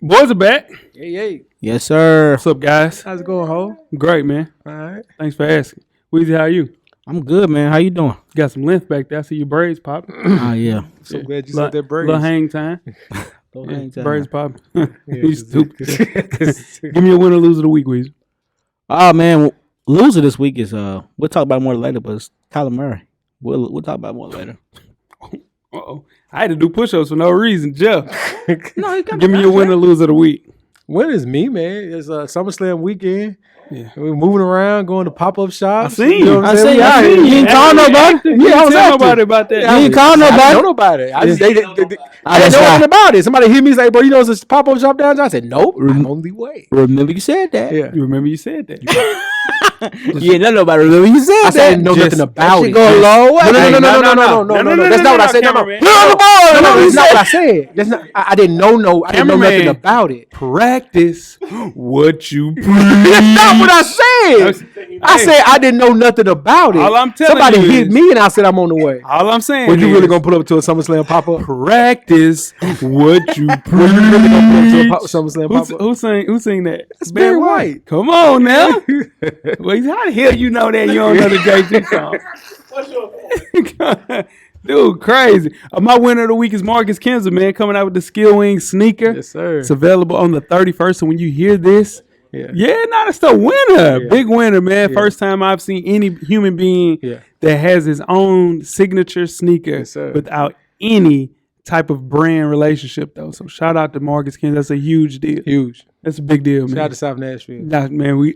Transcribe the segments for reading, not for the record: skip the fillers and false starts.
Boys are back. Hey. Yes, sir. What's up, guys? How's it going, Ho? Great, man. All right. Thanks for asking. Weezy, how are you? I'm good, man. How you doing? You got some length back there. I see your braids popping. Oh, yeah. So glad you saw that braids. Little hang time. Braids popping. Yeah, You stupid. Give me a win or lose of the week, Weezy. Oh, man. Loser this week is, we'll talk about it more later, but it's Kyler Murray. We'll talk about it more later. Uh-oh. I had to do push-ups for no reason, Jeff. No, Give me your win or lose of the week. When is me, man? It's SummerSlam weekend. Yeah. We're moving around, going to pop-up shops. I seen you. I see. I You didn't call nobody? Yeah, I was tell nobody about that. You didn't call I nobody? didn't know nobody. I just, they didn't know nothing about it. Somebody hit me and say, bro, you know it's a pop-up shop downtown? I said, nope, I'm on the way. Remember you said that. Yeah. You remember you said that. You didn't know nobody. Remember you said I that. said I didn't know nothing about it. Go a long way. No. That's not what I said. No, that's not what I said. That's not. I didn't know nothing about it. Practice what you preach. That's not what I said. I said I didn't know nothing about it. All I'm telling Somebody you hit is- me and I said I'm on the way. All I'm saying Were you is really gonna pull up to a SummerSlam pop-up? practice what you Were you really gonna pull up to a preach. SummerSlam pop-up? Who sang that? That's Barry White. Come on now. Wait, how the hell you know that you don't know the JG song? What's your Dude, crazy. My winner of the week is Marcus Kinzer, man, coming out with the Skill Wing sneaker. Yes, sir. It's available on the 31st. So when you hear this, Yeah. that's the winner. Yeah. Big winner, man. Yeah. First time I've seen any human being Yeah. that has his own signature sneaker Yes, sir. without any type of brand relationship, though. So shout out to Marcus Kinzer. That's a huge deal. Huge. That's a big deal, Shout man. out to South Nashville. Nah, man,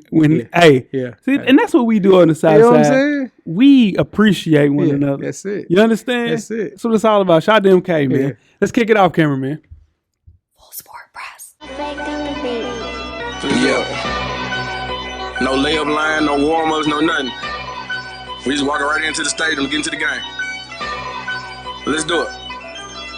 Yeah. See, and that's what we do on the South You know what I'm Side. saying? We appreciate one Yeah, another. that's it. You understand? That's it. That's what it's all about. Shout out to MK, man. Yeah. Let's kick it off, cameraman. Full sport press. Yeah. No layup line, no warm-ups, no nothing. We just walking right into the stadium, get into the game. Let's do it.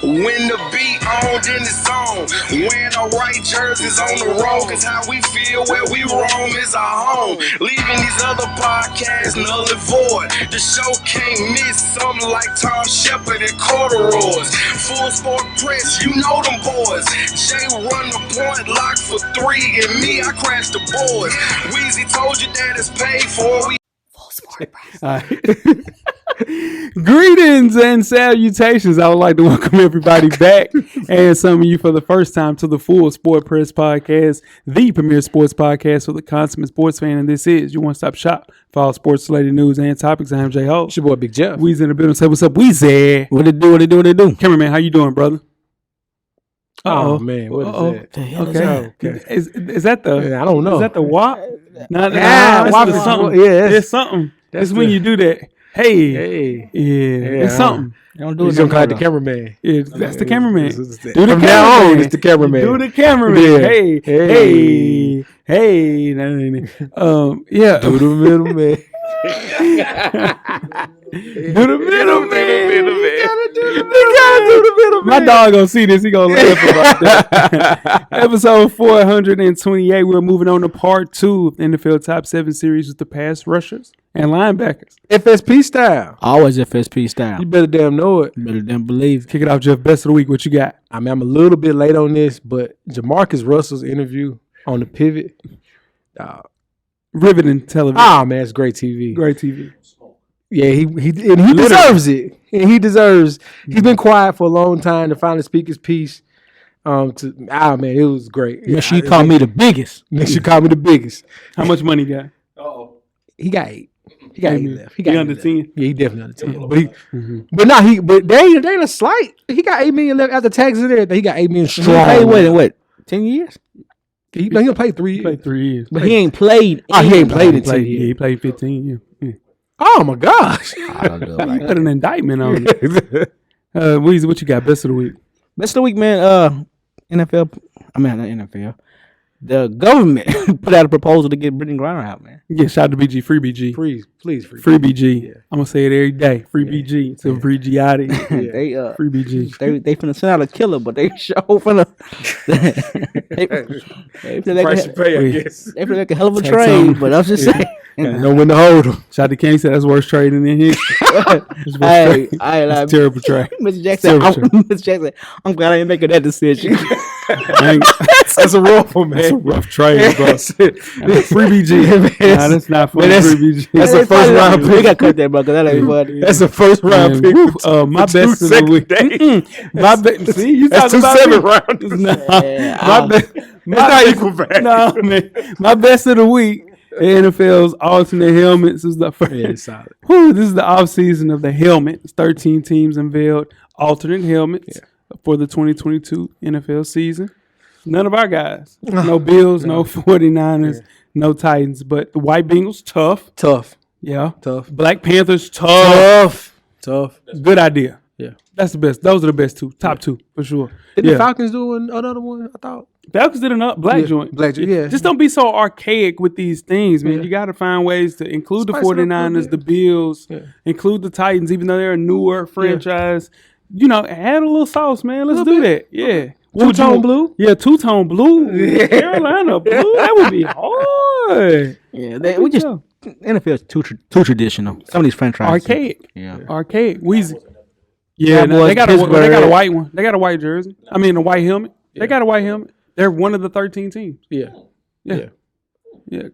When the beat on, then it's on. Wearing our white jerseys on the road, cause how we feel where we roam is our home. Leaving these other podcasts null and void. The show can't miss something like Tom Shepard and corduroys. Full sport press, you know them boys. Jay run the point, lock for 3, and me, I crash the boards. Weezy told you that it's paid for. We Full sport press. All right. Greetings and salutations. I would like to welcome everybody back and some of you for the first time to the Full Sport Press Podcast, the premier sports podcast for the consummate sports fan. And this is your one-stop shop for all sports-related news and topics. I am J Ho. It's your boy Big Jeff. Weezy in the building. Say what's up, Weezy. What it do? Cameraman, how you doing, brother? Oh, man. What is that? Okay. Is that the? Yeah, I don't know. Is that the WAP? Nah, WAP it's is- something. yeah, It's something. that's That's when the- you do that. Hey. Hey. Yeah. It's something. Don't do He's it. gonna call it the cameraman. Yeah, that's the cameraman. It's the- Do the From now cameraman. on, it's the cameraman. Do the cameraman. Yeah. Hey. Yeah. Do the middleman. Do the middleman. You gotta do the middleman. My dog gonna see this. He gonna laugh about that. Episode 428. We're moving on to part 2 of the NFL Top 7 series with the Pass Rushers and Linebackers. FSP style. Always FSP style. You better damn know it. Better than believe. Kick it off, Jeff. Best of the week. What you got? I mean, I'm a little bit late on this, but Jamarcus Russell's interview on the pivot. Riveting television. Man, it's great TV. Great TV. Yeah, he deserves it. And he deserves. He's been quiet for a long time to finally speak his piece. Man, it was great. Make sure you call me the biggest. Make sure you call me the biggest. How much money you got? He got 8. He got 8 left. He got He 8 under left. 10? Yeah, he definitely under 10. But they ain't a slight. He got $8 million left after taxes and everything. He got $8 million He strong. played what? 10 years? He'll play 3 He years. played 3 years. But he ain't played. He ain't played in He 10 played, years. he played 15. Yeah. Oh my gosh. I don't do it You like put an indictment on it. Weezy, what you got? Best of the week. Best of the week, man. NFL. I mean, not NFL. The government put out a proposal to get Brittany Griner out, man. Yeah, shout out to BG. Free BG. Please. Free BG. Yeah. I'm gonna say it every day. Free BG. So free Giatti. They Free BG. they finna send out a killer, but they show finna they finna Price to pay, I Wait. guess. they finna make a hell of a Take trade. some. But I'm just saying. Know when to hold him. Shout out to King. Said that's worst trading in history. It's worst Hey, trade. I It's like a terrible trade. Mr. Jackson. Terrible trade. Mr. Jackson. I'm glad I ain't making that decision. That's a rough one, man. That's a rough trade, bro. Free BG. Man, Nah, that's not funny. man, Free BG. that's a first round We pick. got to cut that, bro, because that ain't funny. That's a first round Man, pick. woo, for my two best of the second week. days. My best. See, you That's talking two about seven me. rounders. Nah, my best. It's not equal value. No, man. My best of the week. The NFL's alternate helmets is the first. Yeah, it's solid. Whew, this is the off season of the helmets. 13 teams unveiled alternate helmets for the 2022 NFL season. None of our guys. No Bills, no 49ers, no Titans. But the White Bengals, tough. Tough. Yeah. Tough. Black Panthers, tough. Tough. Good idea. Yeah. That's the best. Those are the best two. Top two, for sure. Did the Falcons do another one? I thought. Falcons did another black joint. Black joint, yeah. Just don't be so archaic with these things, man. Yeah. You got to find ways to include Spice the it up a little 49ers, bit. the Bills, include the Titans, even though they're a newer franchise. You know, add a little sauce, man. Let's do that. Yeah. Two-tone blue? Yeah, two-tone blue. Carolina blue. That would be hard. Yeah, we just NFL's too traditional. Some of these franchises Archaic. Yeah. Archaic. Weezy. Yeah, Cowboys, they got a Pittsburgh. white one. They got a white jersey. I mean, a white helmet. They got a white helmet. They're one of the 13 teams. Yeah. Yeah.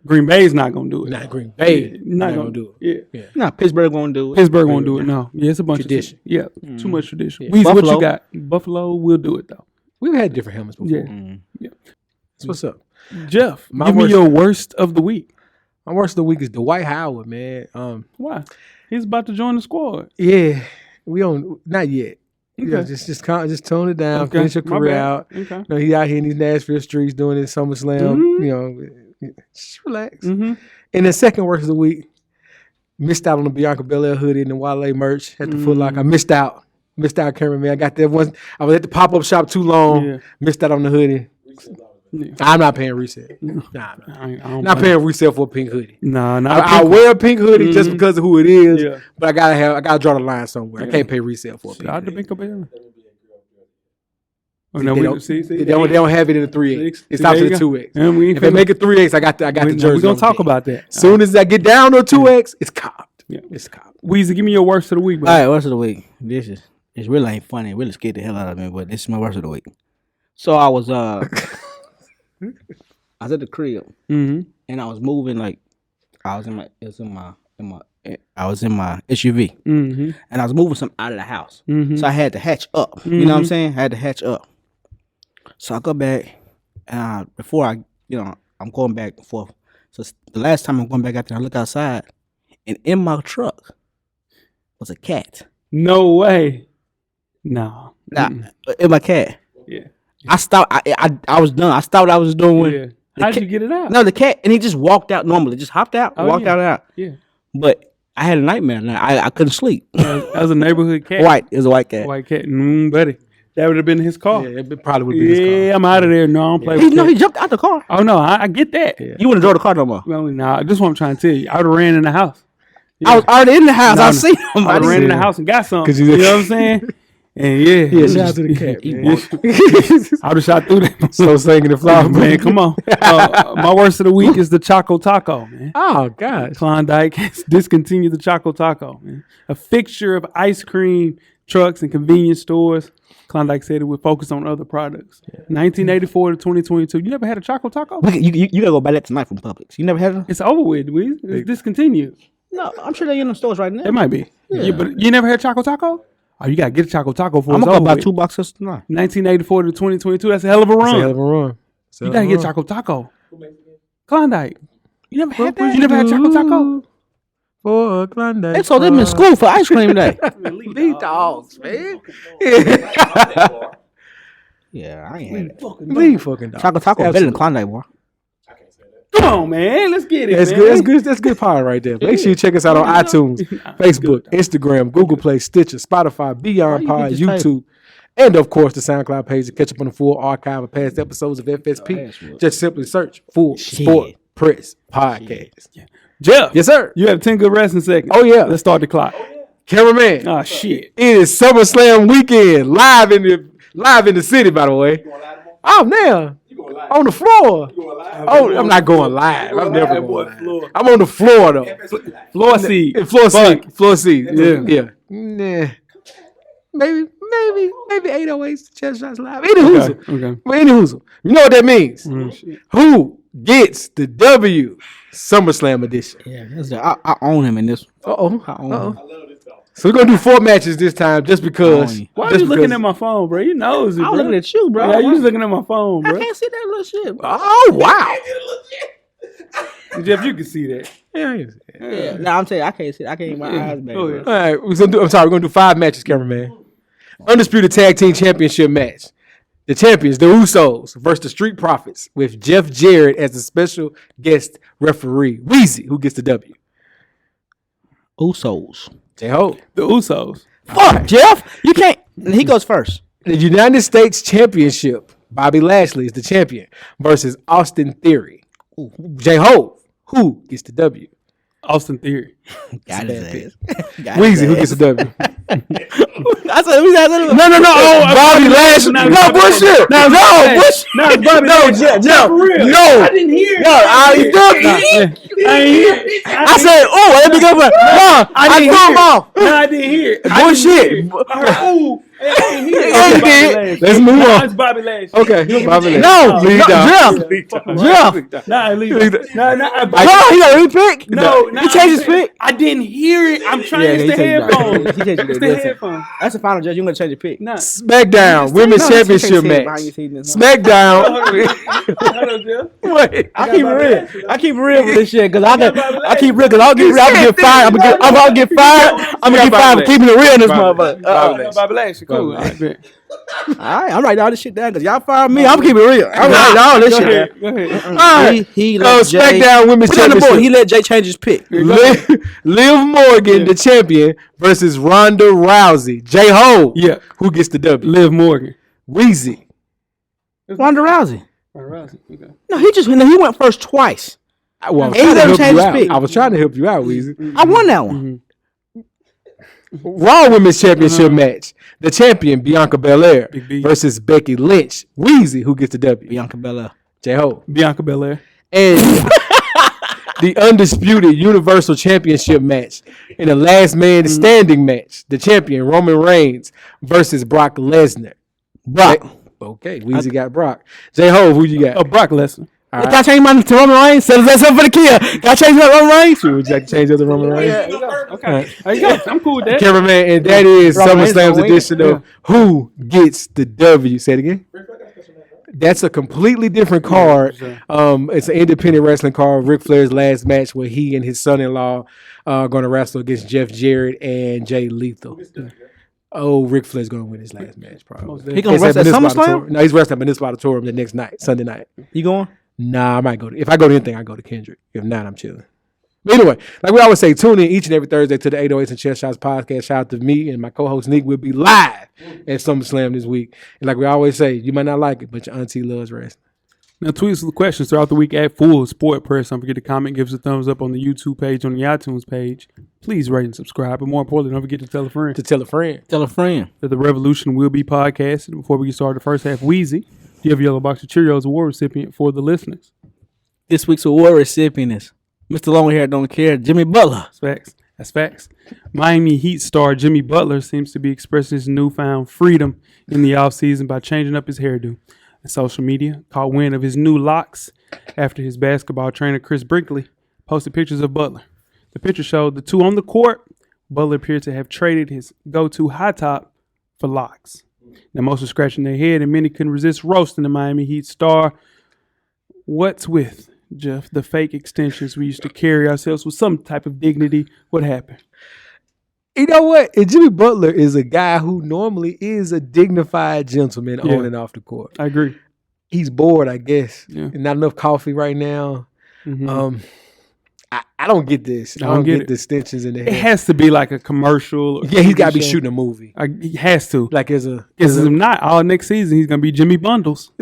Green Bay's not gonna do it. Not Green Bay. Yeah, not gonna do it. Yeah. No, Pittsburgh gonna do it. Pittsburgh won't do it. No. Yeah, it's a bunch Tradition. of tradition. Too much tradition. Yeah. Weezy, what Buffalo. you got? Buffalo will do it though. We've had different helmets before. Yeah. So what's up? Jeff, My give me worst- your worst of the week. My worst of the week is Dwight Howard, man. Why? He's about to join the squad. Yeah, we don't not yet. Okay. Yeah, just tone it down, Okay, finish your my career bad. out. Okay. You know, he out here in these Nashville streets doing his SummerSlam. Mhm. You know, just relax. Mm-hmm. And the second worst of the week, missed out on the Bianca Belair hoodie and the Wale merch at the Foot Locker. I missed out, cameraman. I got that one. I was at the pop up shop too long. Yeah. Missed out on the hoodie. Yeah. I'm not paying resale. Nah, I don't not blame- paying resale for a pink hoodie. Nah, not a I pink wear a pink hoodie just because of who it is, Yeah. but I gotta draw the line somewhere. I can't pay resale for a pink Shout out to hoodie. Binko Bell. Oh, no, They we don't, see. they don't have it in the 3X. It stops at a 2X. And we If they make it 3X, I got the jersey. We're gonna on talk the about that. As soon as I get down to a 2X, it's copped. Yeah. It's copped. Weezy, give me your worst of the week, bro. All right, worst of the week. It's really ain't funny. It really scared the hell out of me, but this is my worst of the week. So I was I was at the crib Mm-hmm. and I was moving I was in my SUV Mm-hmm. and I was moving something out of the house. Mm-hmm. So I had to hatch up. You know what I'm saying? I had to hatch up. So I go back before I'm going back and forth. So the last time I'm going back out there, I look outside and in my truck was a cat. No way. No. Nah, in my cat. Yeah. I stopped. I was done. I stopped what I was doing. Yeah. The How'd cat- you get it out? No, the cat, and he just walked out normally. Just hopped out, Oh, walked yeah. out. Yeah. But I had a nightmare. I couldn't sleep. That was a neighborhood cat. White. It was a white cat. White cat. Buddy. That would have been his car. Yeah, it probably would be his car. Yeah, I'm out of there. No, I don't play He with he cats. jumped out the car. Oh, no, I get that. Yeah. You wouldn't drove the car no more. Well, nah, this is what I'm trying to tell you. I would have ran in the house. I was already in the house. No, I no. seen him. I would have ran in the house and got something. 'Cause You you- know what I'm saying? And Yeah, shout out to the cat, man. I would have shot through that. So singing the flower, Man, come on. My worst of the week is the Choco Taco, man. Oh, God. Klondike has discontinued the Choco Taco, man. A fixture of ice cream trucks and convenience stores. Klondike said it would focus on other products. 1984 to 2022. You never had a Choco Taco? You gotta go buy that tonight from Publix. You never had it? It's over with, Weez. It's discontinued. No, I'm sure they're in the stores right now. It might be. Yeah, but you never had Choco Taco? Oh, you gotta get a Choco Taco for I'm it's gonna over go buy with. 2 boxes tonight. 1984 to 2022. That's a hell of a It's a run. hell of a run. It's a You hell gotta of a get run. Choco Taco. Klondike. You never had that? You never had Choco Taco? For a Klondike. They told them in school for ice cream day. Lead dogs, man. Yeah, I ain't had that. Lead fucking dogs. Choco Taco better than Klondike, boy. Come on, man. Let's get it, That's man. good. That's good. That's good power right there. Make sure you check us out on iTunes, Facebook, Instagram, Google Play, Stitcher, Spotify, Beyond you Pod, get this YouTube, and of course the SoundCloud page to catch up on the full archive of past episodes of FSP. Just simply search Full Sport Press Podcast. Jeff. Yes, sir. You have 10 good wrestling seconds. Oh, yeah. Let's start the clock. Cameraman. Oh, shit. It is SummerSlam weekend, live in the city, by the way. Oh, now on the floor. Oh, I'm not going live. I'm never going live. I'm on the floor though. Floor seat. Floor seat. Fuck. Floor seat. Yeah. Yeah. Nah. Maybe maybe 808s, Chest Shots Live. Any hoozle. Okay. But any hoozle. You know what that means? Shit. Who gets the W? SummerSlam edition. Yeah, I own him in this one. I own him. So we're gonna do 4 matches this time, just because. Why are you looking at my phone, bro? You knows it, I'm bro. looking at you, bro. Yeah, you was looking at my phone, I bro. can't see that little shit, bro. Oh wow! Jeff, you can see that. Yeah. No, I'm saying I can't see. I can't get my eyes back. Go Bro. ahead. All right, we're gonna do 5 matches, cameraman. Undisputed Tag Team Championship match. The champions, the Usos, versus the Street Profits, with Jeff Jarrett as the special guest referee. Weezy, who gets the W? Usos. J-Ho. The Usos. Fuck, Jeff. You can't. He goes first. The United States Championship. Bobby Lashley is the champion versus Austin Theory. J-Ho, who gets the W? Austin Theory. Got his ass. Weezy, who gets the W? I said we got little. No. Bobby Lashley. No, bullshit. No, bullshit. No, Bobby Lashley. Jeff. No. I didn't hear it. No, I ain't hear it. I said, oh, let me go back. No, I didn't hear it. Bullshit. I heard, ooh. Let's move on. It's Bobby Lashley. Okay, Bobby Lashley. No, Jeff. Nah, leave it. No, He got a repick? No, He changed his pick? I didn't hear it. I'm trying to he the headphones. He changed It's it. the Listen, headphones. that's the final judge. You're gonna change your pick. Nah. SmackDown Women's Championship match. SmackDown. Hold on, Jeff. Wait. I keep it real. I keep it real with this shit because I keep real because I'll get fired. I'm gonna get fired. I'm gonna get fired for keeping it real in this motherfucker. Bobby Lashley. Cool. All right, bet. All right, I'm writing all this shit down because y'all fired me. I'm keeping it real. I'm writing all this shit down. Go ahead. All right. He let Jay. SmackDown Women's Put it on the board. Championship. He let Jay change his pick. Liv Morgan, the champion, versus Ronda Rousey. J-Ho. Yeah. Who gets the W? Liv Morgan. Weezy. Ronda Rousey. Rousey. Okay. No, he went first twice. Well, He never changed his pick. I was trying to help you out, Weezy. I won that one. Raw Women's Championship match. The champion, Bianca Belair, Big B. versus Becky Lynch. Weezy, who gets the W? Bianca Belair. J-Ho. Bianca Belair. And the undisputed Universal Championship match. In the last man standing match. The champion, Roman Reigns, versus Brock Lesnar. Brock. Okay, Weezy got Brock. J-Ho, who you got? Oh, Brock Lesnar. All Can I change mine to Roman Reigns? Say something for the kill. Can I change my Roman Reigns? Would you like to change up the Roman Reigns? Okay. There you go. I'm cool with that. Cameraman, and that is Roman Reigns SummerSlam's gonna win. edition of Who Gets the W. Say it again. That's a completely different card. It's an independent wrestling card. Ric Flair's last match where he and his son-in-law are going to wrestle against Jeff Jarrett and Jay Lethal. Oh, Ric Flair's going to win his last match, probably. He gonna wrestle at SummerSlam? No, he's wrestling at Municipal Auditorium the next night, Sunday night. You going? Nah, I might go. If I go to anything, I go to Kendrick. If not, I'm chilling. But anyway, like we always say, tune in each and every Thursday to the 808s and Chest Shots podcast. Shout out to me and my co-host Nick. We'll be live at SummerSlam this week. And like we always say, you might not like it, but your auntie loves wrestling. Now, tweet us with questions throughout the week at Full Sport Press. Don't forget to comment, give us a thumbs up on the YouTube page, on the iTunes page. Please rate and subscribe. But more importantly, don't forget to tell a friend To tell a friend. Tell a friend. that the revolution will be podcasted. Before we get started, the first half, Weezy, you have a Yellow Box of Cheerios award recipient for the listeners. This week's award recipient is Mr. Long Hair Don't Care, Jimmy Butler. That's facts. That's facts. Miami Heat star Jimmy Butler seems to be expressing his newfound freedom in the offseason by changing up his hairdo. And social media caught wind of his new locks after his basketball trainer Chris Brinkley posted pictures of Butler. The picture showed the two on the court. Butler appeared to have traded his go-to high top for locks. Now, most were scratching their head, and many couldn't resist roasting the Miami Heat star. What's with, Jeff, the fake extensions we used to carry ourselves with some type of dignity? What happened? You know what? And Jimmy Butler is a guy who normally is a dignified gentleman on and off the court. I agree. He's bored, I guess. Yeah. Not enough coffee right now. Mhm. I don't get this. I don't get the extensions in the It head. has to be like a commercial. Or Yeah, he's got to be show. shooting a movie. He has to. Like as a Because if not, all next season he's gonna be Jimmy Bundles.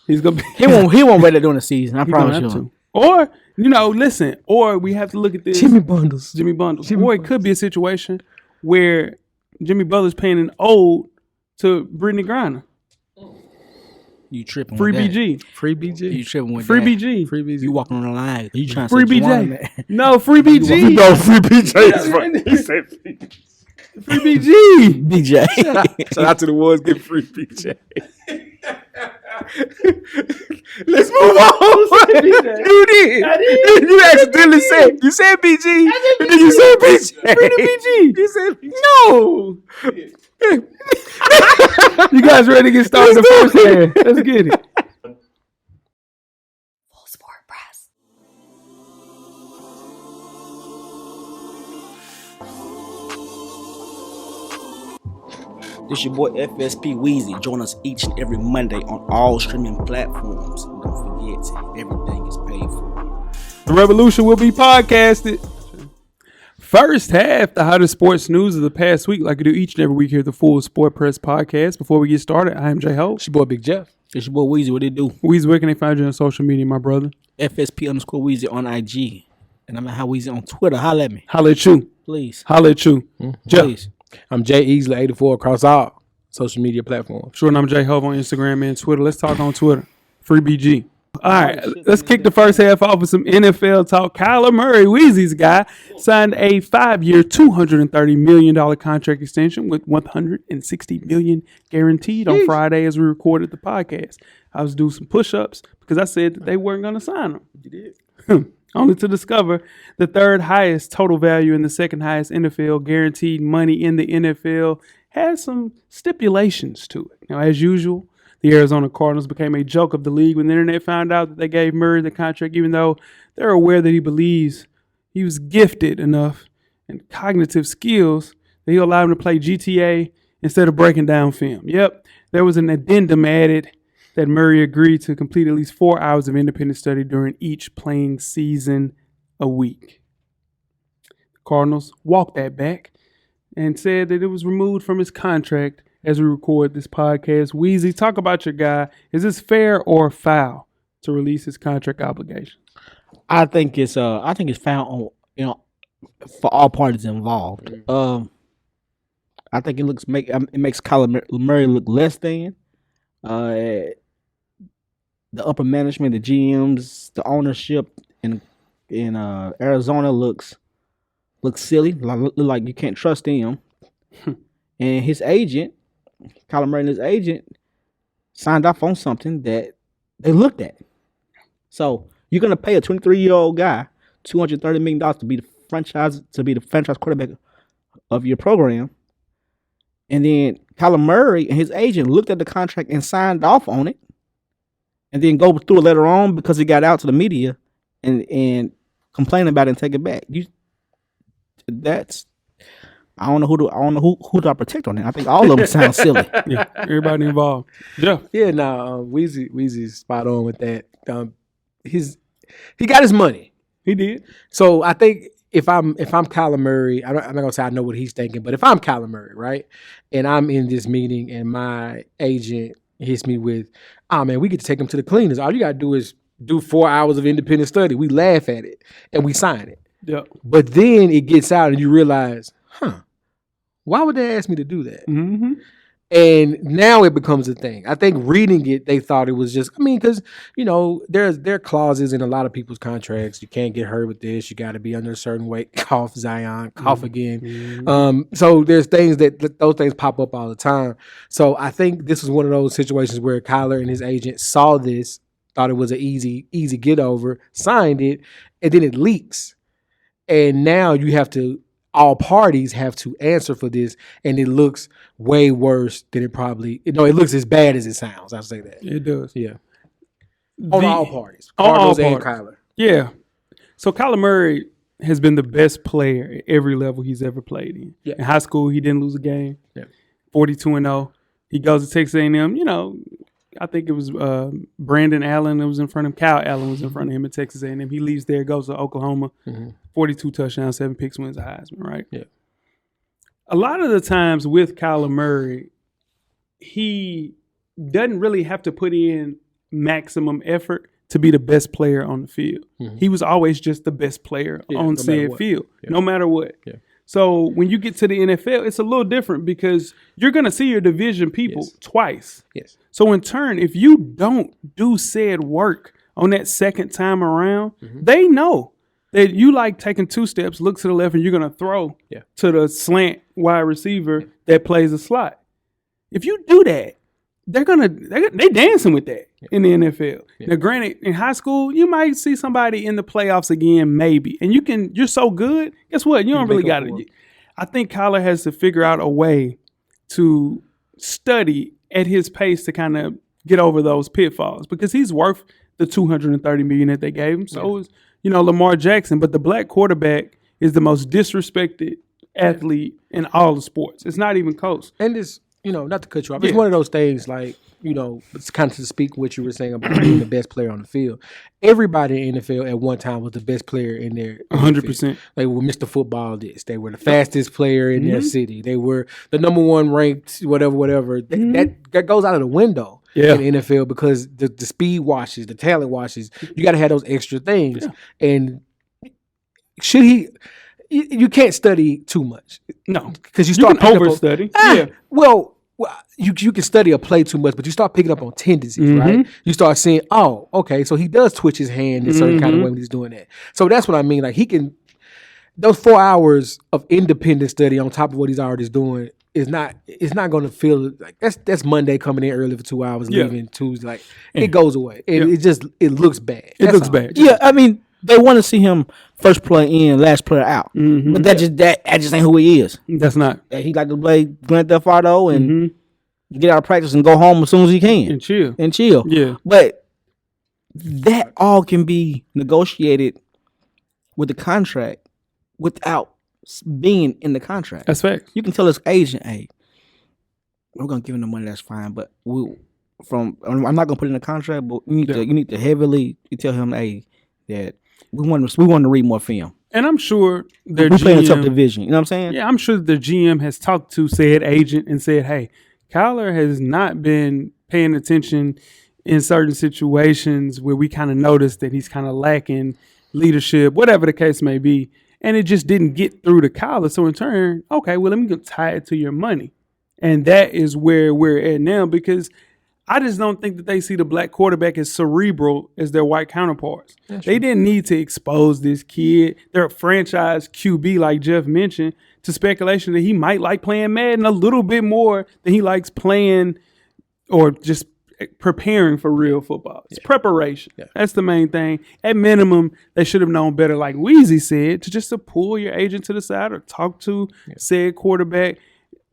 He's gonna be. He won't ready during the season. I He gonna promise have you. to. Or listen. Or we have to look at this. Jimmy Bundles. Jimmy Bundles. Jimmy Or it could be a situation where Jimmy Butler's paying an ode to Brittany Griner. You tripping? Free with that. BG. Free BG. You tripping with Free that. BG. Free BG. You walking on the line. You trying to Free say BJ. Juwan, man. No, free BG. No, free BJ is right. He said free. Free BG. BJ. Shout out to the ones getting free BJ. Let's move on. You did. You accidentally said. You said BG. And then you said BJ. Free the BG. You said BG. No. You guys ready to get started the first half? Let's get it. Full Sport Press. This your boy FSP Weezy. Join us each and every Monday on all streaming platforms. And don't forget, everything is paid for. The revolution will be podcasted. First half, the hottest sports news of the past week, like we do each and every week here at the Full Sport Press Podcast. Before we get started, I am J Ho. It's your boy Big Jeff. It's your boy Weezy. What they do? Weezy, where can they find you on social media, my brother? FSP_Weezy on IG. And I'm at How Weezy on Twitter. Holla at me. Holla at you. Please. Holla at you. Jeff. Please. I'm Jay Easley 84 across all social media platforms. Sure, and I'm J Hove on Instagram and Twitter. Let's talk on Twitter. Free BG. All right, let's kick the first half off with some NFL talk. Kyler Murray, Weezy's guy, signed a 5-year, $230 million contract extension with $160 million guaranteed on Friday as we recorded the podcast. I was doing some push-ups because I said that they weren't going to sign him. You did. Only to discover the third highest total value and the second highest NFL guaranteed money in the NFL has some stipulations to it. Now, as usual, the Arizona Cardinals became a joke of the league when the internet found out that they gave Murray the contract, even though they're aware that he believes he was gifted enough in cognitive skills that he'll allow him to play GTA instead of breaking down film. Yep, there was an addendum added that Murray agreed to complete at least 4 hours of independent study during each playing season a week. The Cardinals walked that back and said that it was removed from his contract as we record this podcast. Weezy, talk about your guy. Is this fair or foul to release his contract obligation? I think it's found on for all parties involved. I think it makes Kyler Murray look less than. The upper management, the GMs, the ownership in Arizona looks silly. Like you can't trust him. And his agent, Kyler Murray and his agent, signed off on something that they looked at. So you're gonna pay a 23-year-old guy $230 million to be the franchise quarterback of your program, and then Kyler Murray and his agent looked at the contract and signed off on it, and then go through it later on because he got out to the media and complain about it and take it back. I don't know who do I protect on that. I think all of them sound silly. Yeah, everybody involved. Jeff. Yeah, Weezy's spot on with that. He got his money. He did. So I think if I'm Kyler Murray, I'm not gonna say I know what he's thinking, but if I'm Kyler Murray, right, and I'm in this meeting and my agent hits me with, "Oh man, we get to take him to the cleaners. All you gotta do is do 4 hours of independent study." We laugh at it and we sign it. Yeah. But then it gets out and you realize, why would they ask me to do that? Mm-hmm. And now it becomes a thing. I think reading it, they thought it was just, because, there are clauses in a lot of people's contracts. You can't get hurt with this. You got to be under a certain weight. Cough, Zion. Cough again. Mm-hmm. So there's things those things pop up all the time. So I think this was one of those situations where Kyler and his agent saw this, thought it was an easy get over, signed it, and then it leaks. And now all parties have to answer for this, and it looks way worse than it probably. It looks as bad as it sounds. I'll say that. It does. Yeah. On all parties, Cardinals and Kyler. Yeah. So Kyler Murray has been the best player at every level he's ever played in. Yeah. In high school, he didn't lose a game. Yeah. 42-0. He goes to Texas A&M. I think it was Brandon Allen that was in front of him. Kyle Allen was in front of him at Texas A&M. He leaves there, goes to Oklahoma. 42 touchdowns, 7 picks, wins the Heisman, right? Yeah. A lot of the times with Kyler Murray, he doesn't really have to put in maximum effort to be the best player on the field. Mm-hmm. He was always just the best player on said field, no matter what. Yeah. So when you get to the NFL, it's a little different because you're going to see your division people twice. Yes. So in turn, if you don't do said work on that second time around, they know that you like taking 2 steps, look to the left, and you're gonna throw to the slant wide receiver that plays a slot. If you do that, they're dancing with that in the NFL. Now, granted, in high school, you might see somebody in the playoffs again, maybe, and you're so good. Guess what? You don't really got it. I think Kyler has to figure out a way to study at his pace to kind of get over those pitfalls because he's worth the $230 million that they gave him. So is Lamar Jackson, but the black quarterback is the most disrespected athlete in all the sports. It's not even close. And it's not to cut you off. It's one of those things like, it's kind of to speak what you were saying about being the best player on the field. Everybody in the NFL at one time was the best player in their 100%. They were Mr. Football this. They were the fastest player in their city. They were the number 1 ranked whatever. That goes out of the window in the NFL because the speed washes, the talent washes. You got to have those extra things. Yeah. And should he... You can't study too much. No. Because you start overstudy. Well, you can study a play too much, but you start picking up on tendencies, right? You start seeing, oh, okay, so he does twitch his hand in a certain kind of way when he's doing that. So that's what I mean. Like he can, those 4 hours of independent study on top of what he's already doing it's not going to feel like that's Monday coming in early for 2 hours, leaving Tuesday. Like it goes away. It looks bad. It looks bad. Yeah, I mean, they want to see him first player in, last player out. But that just ain't who he is. That's not. He like to play Grand Theft Auto and get out of practice and go home as soon as he can. And chill. Yeah. But that all can be negotiated with the contract without being in the contract. That's fact. You can tell his agent, hey, we're going to give him the money, that's fine. But I'm not going to put it in the contract, but you need to heavily tell him, hey, that we want to read more film. And I'm sure we're playing a tough division. You know what I'm saying? Yeah, I'm sure the GM has talked to said agent and said, hey, Kyler has not been paying attention in certain situations where we kind of noticed that he's kind of lacking leadership, whatever the case may be. And it just didn't get through to Kyler. So in turn, okay, well, let me tie it to your money. And that is where we're at now because I just don't think that they see the black quarterback as cerebral as their white counterparts. They didn't need to expose this kid, their franchise QB, like Jeff mentioned, to speculation that he might like playing Madden a little bit more than he likes playing or just preparing for real football. It's preparation. Yeah. That's the main thing. At minimum, they should have known better, like Weezy said, to pull your agent to the side or talk to said quarterback.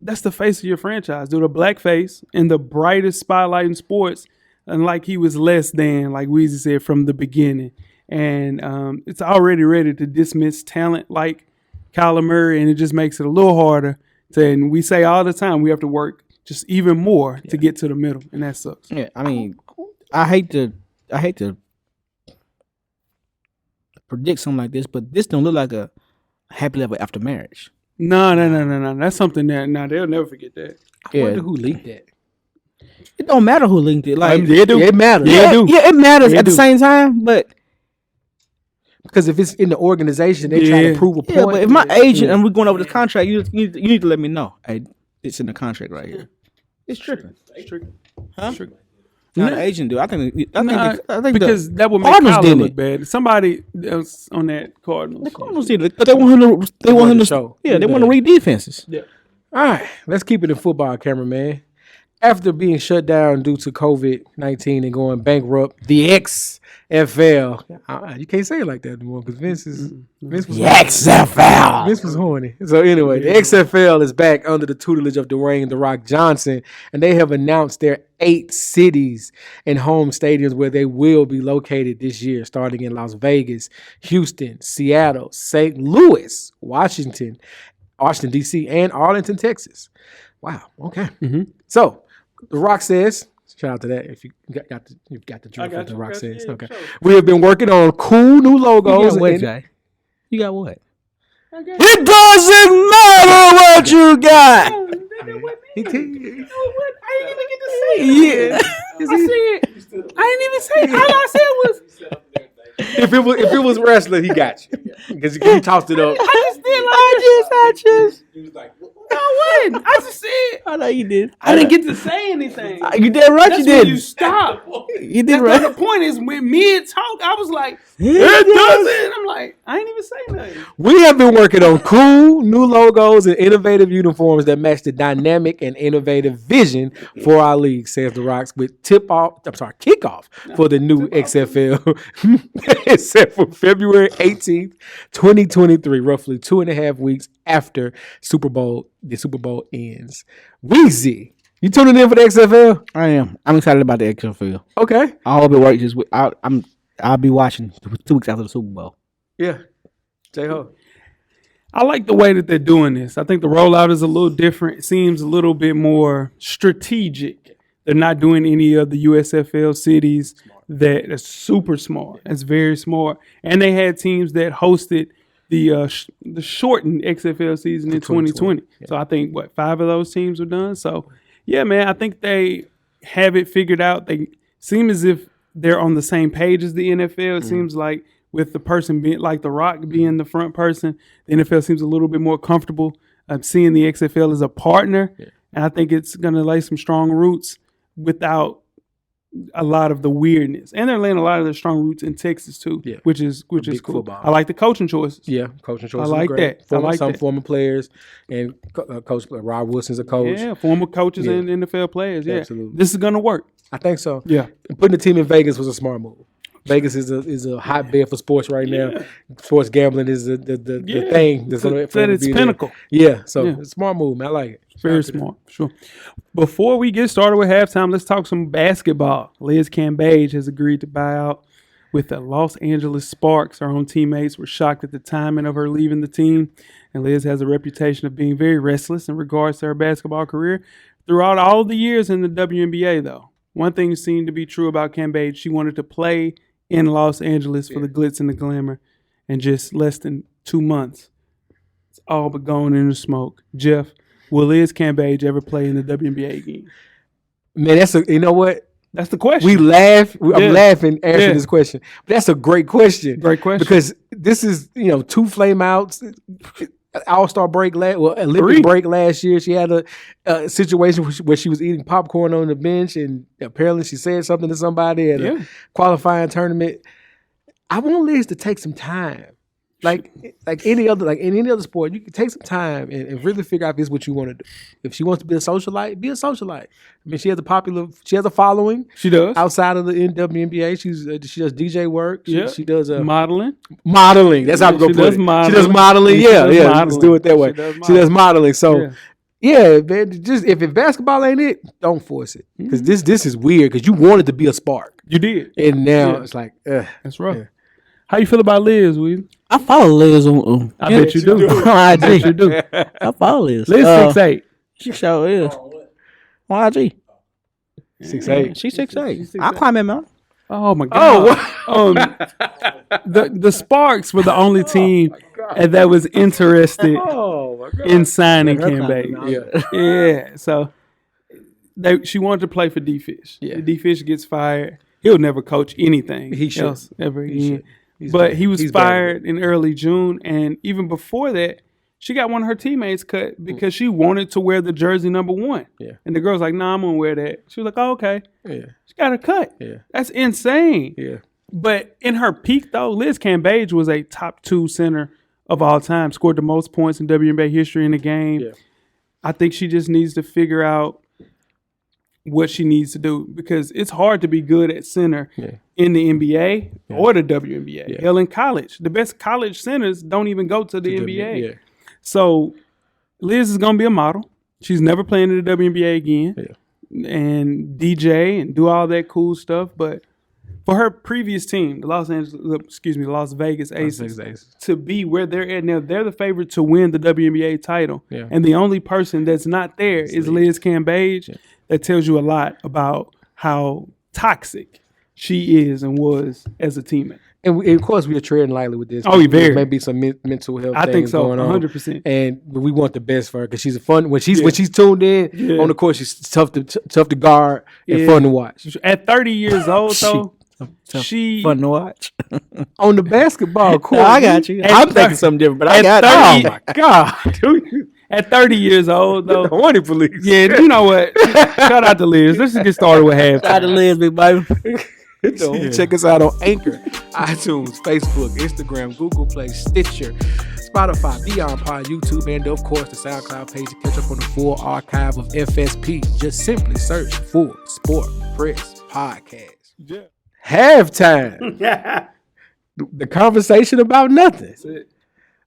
That's the face of your franchise, dude. A black face in the brightest spotlight in sports, and like he was less than, like Weezy said, from the beginning. And it's already ready to dismiss talent like Kyler Murray, and it just makes it a little harder. And we say all the time we have to work just even more to get to the middle, and that sucks. Yeah, I mean, I hate to predict something like this, but this don't look like a happy level after marriage. No. That's something that they'll never forget that. I wonder who leaked that. It don't matter who linked it. Like it matters. It matters at the same time, but because if it's in the organization, they try to prove a point. Yeah, but if my agent and we're going over this contract, you need to let me know. Hey, it's in the contract right here. It's tripping. Huh? It's tripping. No, the agent do. I think because that would make Kyler look bad. Somebody else on that Cardinals. The Cardinals did it, but they want him to. They want him to show. Yeah, they want to read defenses. Yeah. All right, let's keep it in football, cameraman. After being shut down due to COVID-19 and going bankrupt, the XFL. You can't say it like that anymore because Vince was XFL. Vince was horny. So anyway, the XFL is back under the tutelage of Dwayne "The Rock" Johnson, and they have announced their 8 cities and home stadiums where they will be located this year, starting in Las Vegas, Houston, Seattle, St. Louis, Washington, D.C., and Arlington, Texas. Wow. Okay. So The Rock says, shout out to that if you got the drift of The Rock says. Okay. Sure. We have been working on cool new logos. You got what, Jay? You got what? It doesn't matter what you got. I didn't even get to say it. I didn't even say it. All I said was if it was wrestling, he got you because he tossed it up. I just. He was like, no, I wasn't. I just said I know you did. I didn't get to say anything. You did right. That's You when did. you stop. You did That's right. the point is when mid talk, I was like, It it doesn't. I'm like, I ain't even say nothing. We have been working on cool new logos and innovative uniforms that match the dynamic and innovative vision for our league, says the Rocks, with kickoff for the new XFL. It's set for February 18th, 2023, roughly 2.5 weeks after the Super Bowl ends. Weezy, you tuning in for the XFL? I am. I'm excited about the XFL. Okay. I hope it works this week. I'll be watching 2 weeks after the Super Bowl. Yeah. J-Ho. I like the way that they're doing this. I think the rollout is a little different. It seems a little bit more strategic. They're not doing any of the USFL cities that are super smart. That's very smart. And they had teams that hosted the shortened XFL season in 2020. Yeah. So I think, 5 of those teams are done? So, yeah, man, I think they have it figured out. They seem as if they're on the same page as the NFL. It seems like with the person being like The Rock being the front person, the NFL seems a little bit more comfortable seeing the XFL as a partner. Yeah. And I think it's going to lay some strong roots without a lot of the weirdness. And they're laying a lot of their strong roots in Texas too, which is cool. Football. I like the coaching choices. Yeah, coaching choices. I like that. Some former players and Coach Rob Wilson's a coach. Yeah, former coaches and NFL players. Yeah, absolutely. This is going to work. I think so. Yeah, putting the team in Vegas was a smart move. Vegas is a hotbed for sports right now. Sports gambling is the thing. That's at its pinnacle. Yeah, so it's a smart move, man. I like it. Very smart, sure. Before we get started with halftime, let's talk some basketball. Liz Cambage has agreed to buy out with the Los Angeles Sparks. Her own teammates were shocked at the timing of her leaving the team, and Liz has a reputation of being very restless in regards to her basketball career. Throughout all the years in the WNBA, though, one thing seemed to be true about Cambage. She wanted to play in Los Angeles for the glitz and the glamour, and just less than 2 months, it's all but gone in the smoke. Jeff, will Liz Cambage ever play in the WNBA again? Man, you know what? That's the question. We laugh. I'm laughing answering this question. But that's a great question. Great question. Because this is, 2 flame outs, All-Star break Olympic break last year. She had a situation where she was eating popcorn on the bench, and apparently she said something to somebody at a qualifying tournament. I want Liz to take some time. Like any other sport, you can take some time and really figure out if it's what you want to do. If she wants to be a socialite, be a socialite. I mean, she has a following. She does. Outside of the WNBA, she does DJ work. She does modeling. Modeling. That's how I'm gonna put it. She does modeling. Let's do it that way. She does modeling. So. Yeah, man. Just if basketball ain't it, don't force it. Because this is weird. Because you wanted to be a spark. You did, and now it's like, that's rough. Yeah. How you feel about Liz, Weezy? I follow Liz on I bet you do. I bet you do. I follow Liz. Liz 6'8". She sure is. On IG. 6'8". She's 6'8". I'll climb that mountain. Oh my God. The Sparks were the only team that was interested in signing Cambage. Yeah. So she wanted to play for D-Fish. Yeah. D-Fish gets fired. He'll never coach anything else ever again. But he was fired in early June, and even before that, she got one of her teammates cut because she wanted to wear the jersey number 1. Yeah. And the girl's like, "Nah, I'm gonna wear that." She was like, "Oh, okay." Yeah. She got her cut. Yeah. That's insane. Yeah. But in her peak, though, Liz Cambage was a top 2 center of all time. Scored the most points in WNBA history in the game. Yeah. I think she just needs to figure out what she needs to do, because it's hard to be good at center in the NBA or the WNBA. Yeah. Hell, in college, the best college centers don't even go to the NBA. Yeah. So Liz is going to be a model. She's never playing in the WNBA again, and DJ and do all that cool stuff. But for her previous team, the Las Vegas Aces, to be where they're at now, they're the favorite to win the WNBA title. Yeah. And the only person that's not there is Liz Cambage. Yeah. That tells you a lot about how toxic she is and was as a teammate. And of course, we are treading lightly with this. Oh, very. There may be some mental health things think so, going on. 100%. And we want the best for her because she's a fun. When she's tuned in on the court, she's tough to guard and fun to watch. At 30 years old, though, she fun to watch on the basketball court. I got you. I'm thinking something different, but I got 30, oh my God, dude. At 30 years old, though. The horny police. Yeah, you know what? Shout out to Liz. Let's just get started with halftime. Shout out to Liz, big baby. Check us out on Anchor, iTunes, Facebook, Instagram, Google Play, Stitcher, Spotify, Beyond Pod, YouTube, and of course the SoundCloud page to catch up on the full archive of FSP. Just simply search for Sport Press Podcast. Yeah. Halftime. The conversation about nothing. That's it.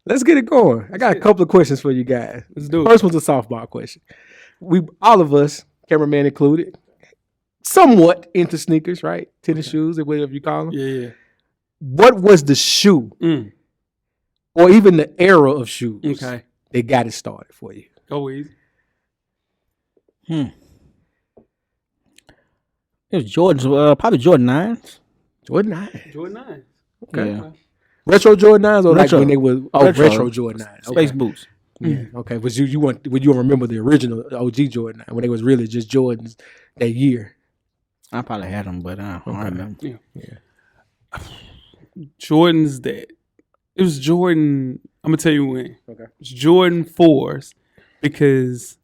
Let's get it going. I got a couple of questions for you guys. Let's do it. First one's a softball question. We all of us, cameraman included, somewhat into sneakers, right? Tennis shoes or whatever you call them. Yeah. What was the shoe Mm. or even the era of shoes Okay. that got it started for you? Go easy. It was Jordan's, probably Jordan 9s. Jordan 9. Jordan 9. Okay. Yeah. Retro Jordan 9s or Retro. like when they were retro Jordan 9s? Space boots. Yeah. Okay. Would you remember the original OG Jordan 9 when they was really just Jordans that year? I probably had them, but I don't remember. Jordan's that. It was Jordan. I'm going to tell you when. Okay. It's Jordan 4s because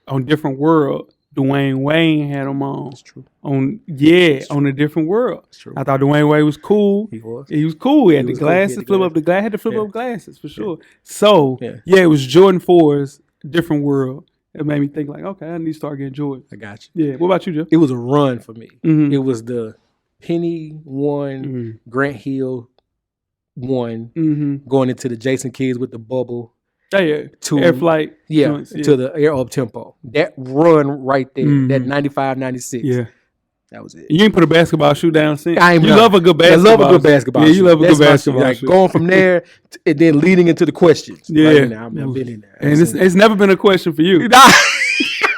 on Different World, Dwayne Wayne had them on. That's true. On a Different World. That's true. I thought Dwayne Wade was cool. He was. He was cool. He had the was cool. He had glasses, the flip up the glass. Had to flip Yeah. up glasses for sure. So Yeah. it was Jordan 4s, Different World. It made me think like, okay, I need to start getting Jordan. I got you. Yeah. What about you, Jeff? It was a run for me. Mhm. It was the Penny one, Mhm. Grant Hill one, Mm-hmm. going into the Jason Kids with the bubble. Oh, yeah. To- Air flight. Yeah, joints, to the air up tempo. That run right there, Mhm. that 95, 96. Yeah. That was it. You ain't put a basketball shoe down since. I ain't You not. love a good I basketball. love a good basketball. Yeah, you shoe. love a That's good my basketball. shoe. Like shoe. going from there and then leading into the questions. Yeah. Right now, I've been in there. And it's never been a question for you.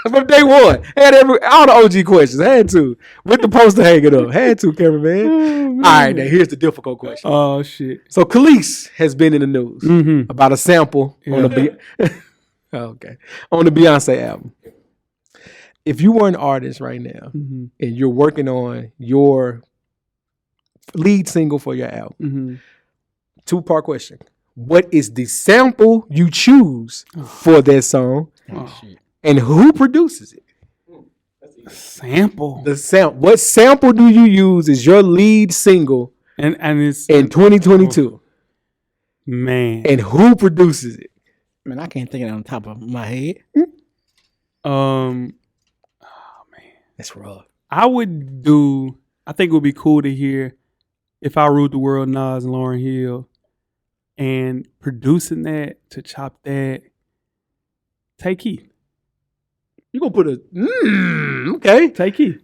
From day one, had all the OG questions. Had to with the poster hanging up. Had to, cameraman. All right, now here's the difficult question. Oh shit. So Khalees has been in the news Mm-hmm. about a sample on the on the Beyonce album. If you were an artist right now Mm-hmm. and you're working on your lead single for your album, Mm-hmm. 2-part question: what is the sample you choose for that song, and who produces it? Sample. What sample do you use as your lead single And it's in 2022, man. and who produces it? Man, I can't think of it on top of my head. That's rough. I think it would be cool to hear If I Ruled the World, Nas and Lauryn Hill, and producing that to chop that. Take Keith. You gonna put a okay? Take Keith.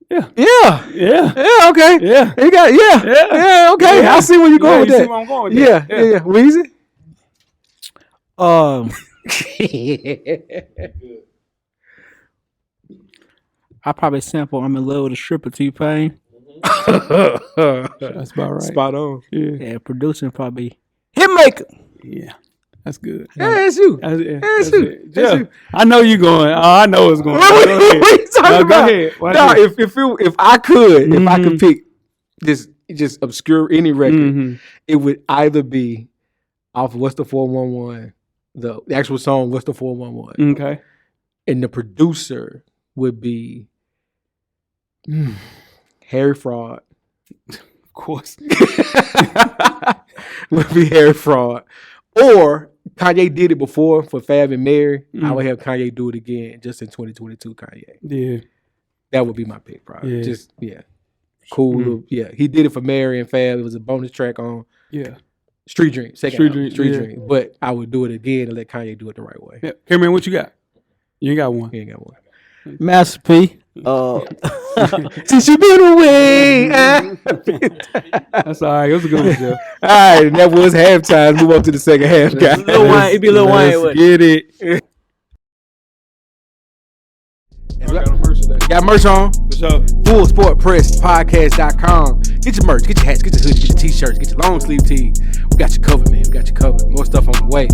Yeah, Yeah. yeah, okay. Yeah. You got yeah, okay. Yeah. I see where you're going with you see that. where I'm going with Yeah, that. yeah. Weezy. I probably sample I'm in love with a stripper T-Pain. That's about right. Spot on. Yeah. Yeah, producing probably Hitmaker. Yeah. That's good. Yeah, that's you. That's it. That's That's you. it. That's Yeah. you. I know you going. Oh, I know it's going. What Go are ahead. you talking No, go about? ahead. Watch No, it. if I could, if I Mhm. could pick just obscure any record, Mhm. it would either be off of What's the 411, the actual song What's the 411, Okay. and the producer would be Harry Fraud. Of course. Would be Harry Fraud. Or Kanye did it before for Fab and Mary. I would have Kanye do it again just in 2022 Kanye. Yeah. That would be my pick, probably. Yeah. Just, cool. Little, he did it for Mary and Fab. It was a bonus track on Yeah. Street Dream. Second Street album, Dream, Street yeah. Dream. But I would do it again and let Kanye do it the right way. Yeah. Cameraman, what you got? You ain't got one. He ain't got one. Master P. Since you've been away. That's all right. It was a good one, Jeff. All right, and that was halftime. Move on to the second half, guys. Lil Wayne, it'd be Lil Wayne. Let's get it. Got merch on. For sure. FullSportPressPodcast.com. Get your merch, get your hats, get your hoodies, get your t-shirts, get your long sleeve tees. We got you covered, man. We got you covered. More stuff on the way.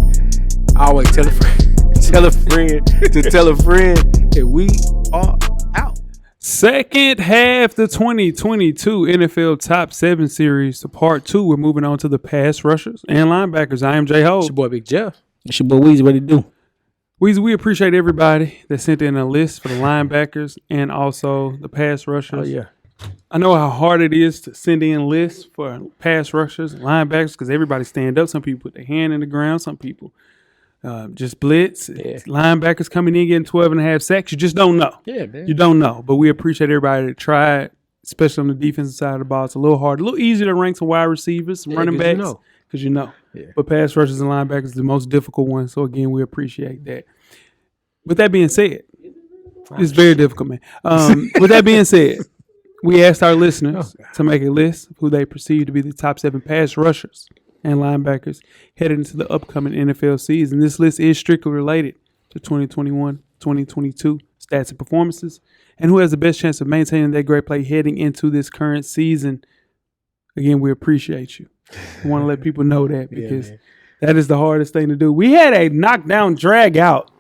Always tell a friend, tell a friend to tell a friend that we are out. Second half, the 2022 NFL Top 7 Series, to part 2. We're moving on to the pass rushers and linebackers. I am J-Ho. It's your boy Big Jeff. It's your boy Weezy, what he do? Weezy, we appreciate everybody that sent in a list for the linebackers and also the pass rushers. Oh, yeah. I know how hard it is to send in lists for pass rushers and linebackers because everybody stand up. Some people put their hand in the ground. Some people just blitz. Yeah. Linebackers coming in getting 12.5 sacks. You just don't know. Yeah, man. You don't know. But we appreciate everybody that tried, especially on the defensive side of the ball. It's a little hard. A little easier to rank some wide receivers, some running backs. Because you know. Yeah. But pass rushers and linebackers is the most difficult one. So, again, we appreciate that. With that being said, it's very difficult, man. With that being said, we asked our listeners to make a list of who they perceive to be the top 7 pass rushers and linebackers headed into the upcoming NFL season. This list is strictly related to 2021-2022 stats and performances and who has the best chance of maintaining that great play heading into this current season. Again, we appreciate you. I want to let people know that because that is the hardest thing to do. We had a knockdown drag out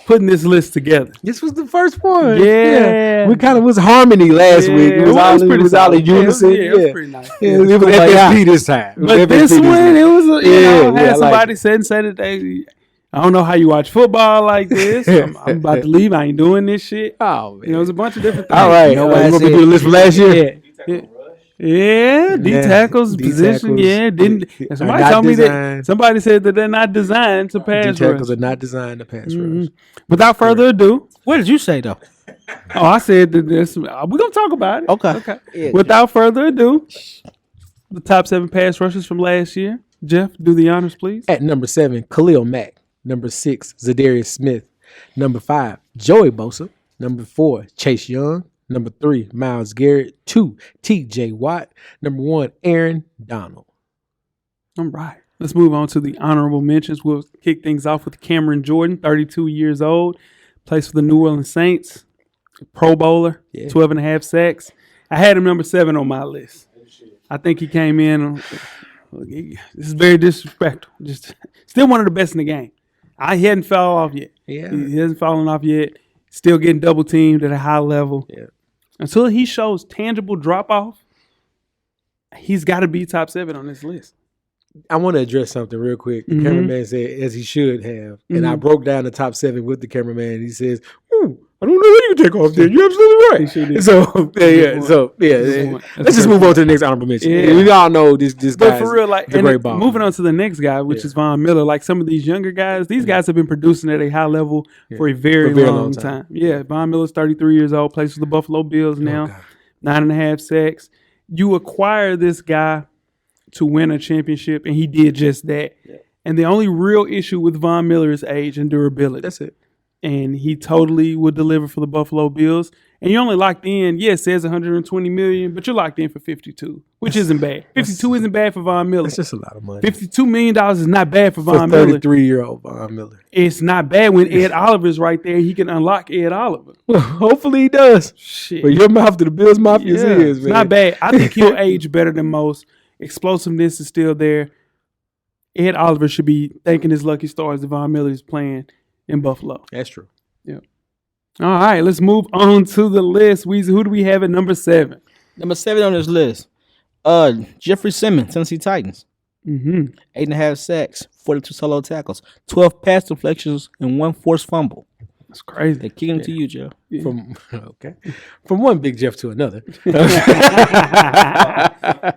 putting this list together. This was the first one. Yeah. We kind of was harmony last week. It was all in unison. It was pretty nice. It was FSP this time. But this one, it was, had somebody said that they, I don't know how you watch football like this. I'm about to leave. I ain't doing this shit. Oh, man. You know, it was a bunch of different things. All right. You know You what I want me to said? do the list from last year? Yeah, D tackles position. Yeah, didn't. And somebody told me that. Somebody said that they're not designed to pass D tackles rush. are not designed to pass rush. Without further ado, What did you say though? oh, I said that this. We're gonna talk about it. Okay. Yeah, Without further ado, the top 7 pass rushers from last year. Jeff, do the honors, please. At number 7, Khalil Mack. Number 6, Zadarius Smith. Number 5, Joey Bosa. Number 4, Chase Young. Number 3, Myles Garrett. 2, T.J. Watt. Number 1, Aaron Donald. All right. Let's move on to the honorable mentions. We'll kick things off with Cameron Jordan, 32 years old, plays for the New Orleans Saints, Pro Bowler, 12.5 sacks. I had him number 7 on my list. I think he came in. This is very disrespectful. Just still one of the best in the game. He hadn't fell off yet. Yeah. He hasn't fallen off yet. Still getting double teamed at a high level. Yeah. Until he shows tangible drop off, he's got to be top 7 on this list. I want to address something real quick. The cameraman said, as he should have. And I broke down the top 7 with the cameraman. And he says, I don't know how you take off there. You're absolutely right. He sure did. Let's just move on to the next honorable mention. Yeah. We all know this guy. But for real, like, the great ball. moving on to the next guy, which is Von Miller. Like some of these younger guys, these guys have been producing at a high level for a very long time. Yeah, Von Miller's 33 years old, plays for the Buffalo Bills now, 9.5 sacks. You acquire this guy to win a championship, and he did just that. Yeah. And the only real issue with Von Miller is age and durability. That's it. And he totally would deliver for the Buffalo Bills. And you're only locked in, it says $120 million, but you're locked in for 52, which isn't bad. 52 isn't bad for Von Miller. That's just a lot of money. $52 million is not bad for Von Miller. 33-year-old Von Miller. It's not bad when Ed Oliver's right there. He can unlock Ed Oliver. Well, hopefully he does. Shit. But your mouth to the Bills mouth is his, man. Not bad. I think he'll age better than most. Explosiveness is still there. Ed Oliver should be thanking his lucky stars that Von Miller is playing in Buffalo. That's true. Yeah. All right, let's move on to the list. Weezy, who do we have at number 7? Number 7 on this list. Jeffrey Simmons, Tennessee Titans. 8.5 sacks, 42 solo tackles, 12 pass deflections, and 1 forced fumble. That's crazy. They kick him to you, Joe. From one Big Jeff to another. Yeah,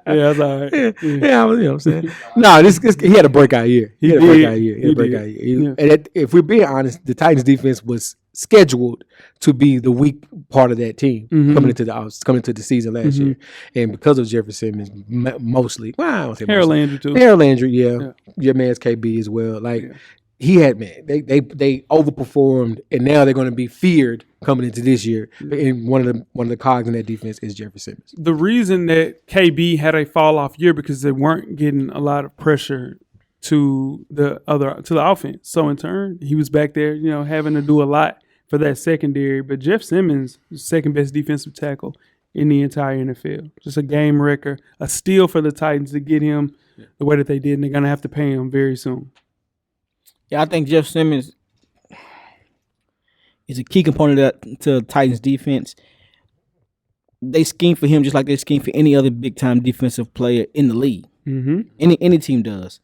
that's all right. You know what I'm saying? No, this he had a breakout year. He had a breakout year. And if we're being honest, the Titans defense was scheduled to be the weak part of that team coming into the season last year, and because of Jeffrey Simmons, mostly. Well, I don't say Harold Landry too. Harold Landry, yeah. Your man's KB as well. Like he had they overperformed, and now they're going to be feared coming into this year. And one of the cogs in that defense is Jeffrey Simmons. The reason that KB had a fall off year because they weren't getting a lot of pressure to the offense. So in turn, he was back there, having to do a lot for that secondary. But Jeff Simmons, second best defensive tackle in the entire NFL. Just a game wrecker, a steal for the Titans to get him the way that they did, and they're going to have to pay him very soon. Yeah, I think Jeff Simmons is a key component to the Titans defense. They scheme for him just like they scheme for any other big-time defensive player in the league. Any team does.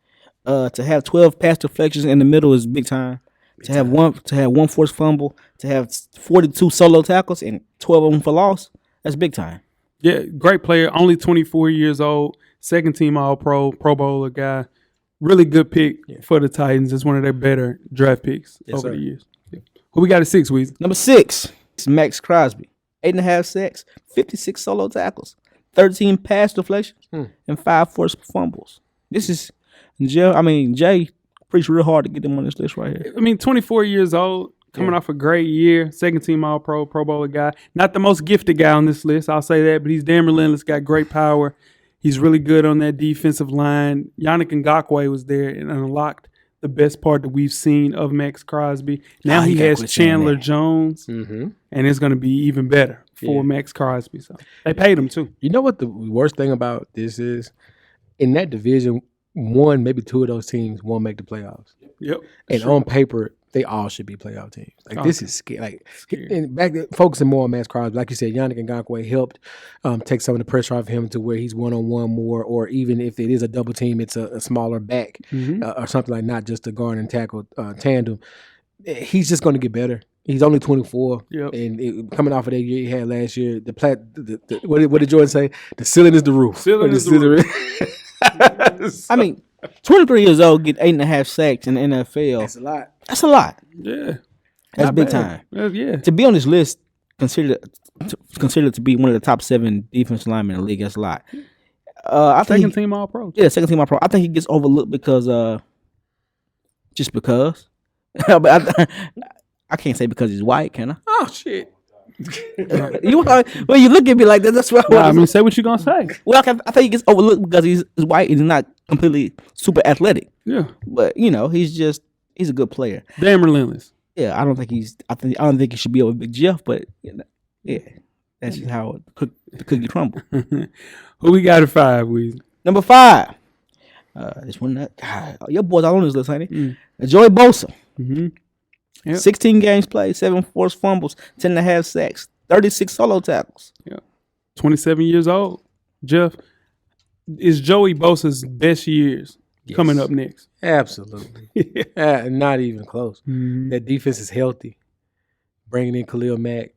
To have 12 pass deflections in the middle is big time. To have one forced fumble, to have 42 solo tackles and 12 of them for loss, that's big time. Yeah, great player. Only 24 years old. Second team All-Pro, Pro Bowler guy. Really good pick for the Titans. It's one of their better draft picks over the years. Yeah. Who we got at 6, Weezy? Number 6 is Max Crosby. 8.5 sacks, 56 solo tackles, 13 pass deflections, and 5 forced fumbles. This is Jay preached real hard to get them on this list right here. I mean, 24 years old, coming off a great year, second team All-Pro, Pro Bowler guy. Not the most gifted guy on this list, I'll say that, but he's damn relentless, got great power. He's really good on that defensive line. Yannick Ngakoue was there and unlocked the best part that we've seen of Max Crosby. Now he has Chandler Jones, and it's going to be even better for Max Crosby. So they paid him too. You know what the worst thing about this is? In that division, one, maybe two of those teams won't make the playoffs. Yep. And on paper, they all should be playoff teams. Like this is scary. Like and back then, focusing more on Max Crosby, like you said, Yannick Ngakoue helped take some of the pressure off him to where he's 1-on-1 more, or even if it is a double team, it's a smaller back or something like not just a guard and tackle tandem. He's just going to get better. He's only 24, and coming off of that year he had last year, what did Jordan say? The ceiling is the roof. Ceiling is the roof. I mean, 23 years old, get 8.5 sacks in the NFL. That's a lot. That's a lot. Yeah. That's big time. Yeah. To be on this list, considered to be one of the top 7 defensive linemen in the league, that's a lot. I think Second team All-Pro. Yeah, second team All-Pro. I think he gets overlooked because just because. But I can't say because he's white, can I? Oh shit! You look at me like that. That's what I mean, say what you gonna say. Well, I think he gets overlooked because he's white and he's not completely super athletic. Yeah, but he's a good player. Damn relentless. Yeah, I don't think he should be over Big Jeff, but yeah, that's just how the cookie crumble. Who we got at 5, Weezy? Number 5. This one, your boys all on this list, ain't it? Joey Bosa. Yep. 16 games played, 7 forced fumbles, 10.5 sacks, 36 solo tackles. Yeah. 27 years old. Jeff, is Joey Bosa's best years coming up next? Absolutely. Not even close. That defense is healthy. Bringing in Khalil Mack.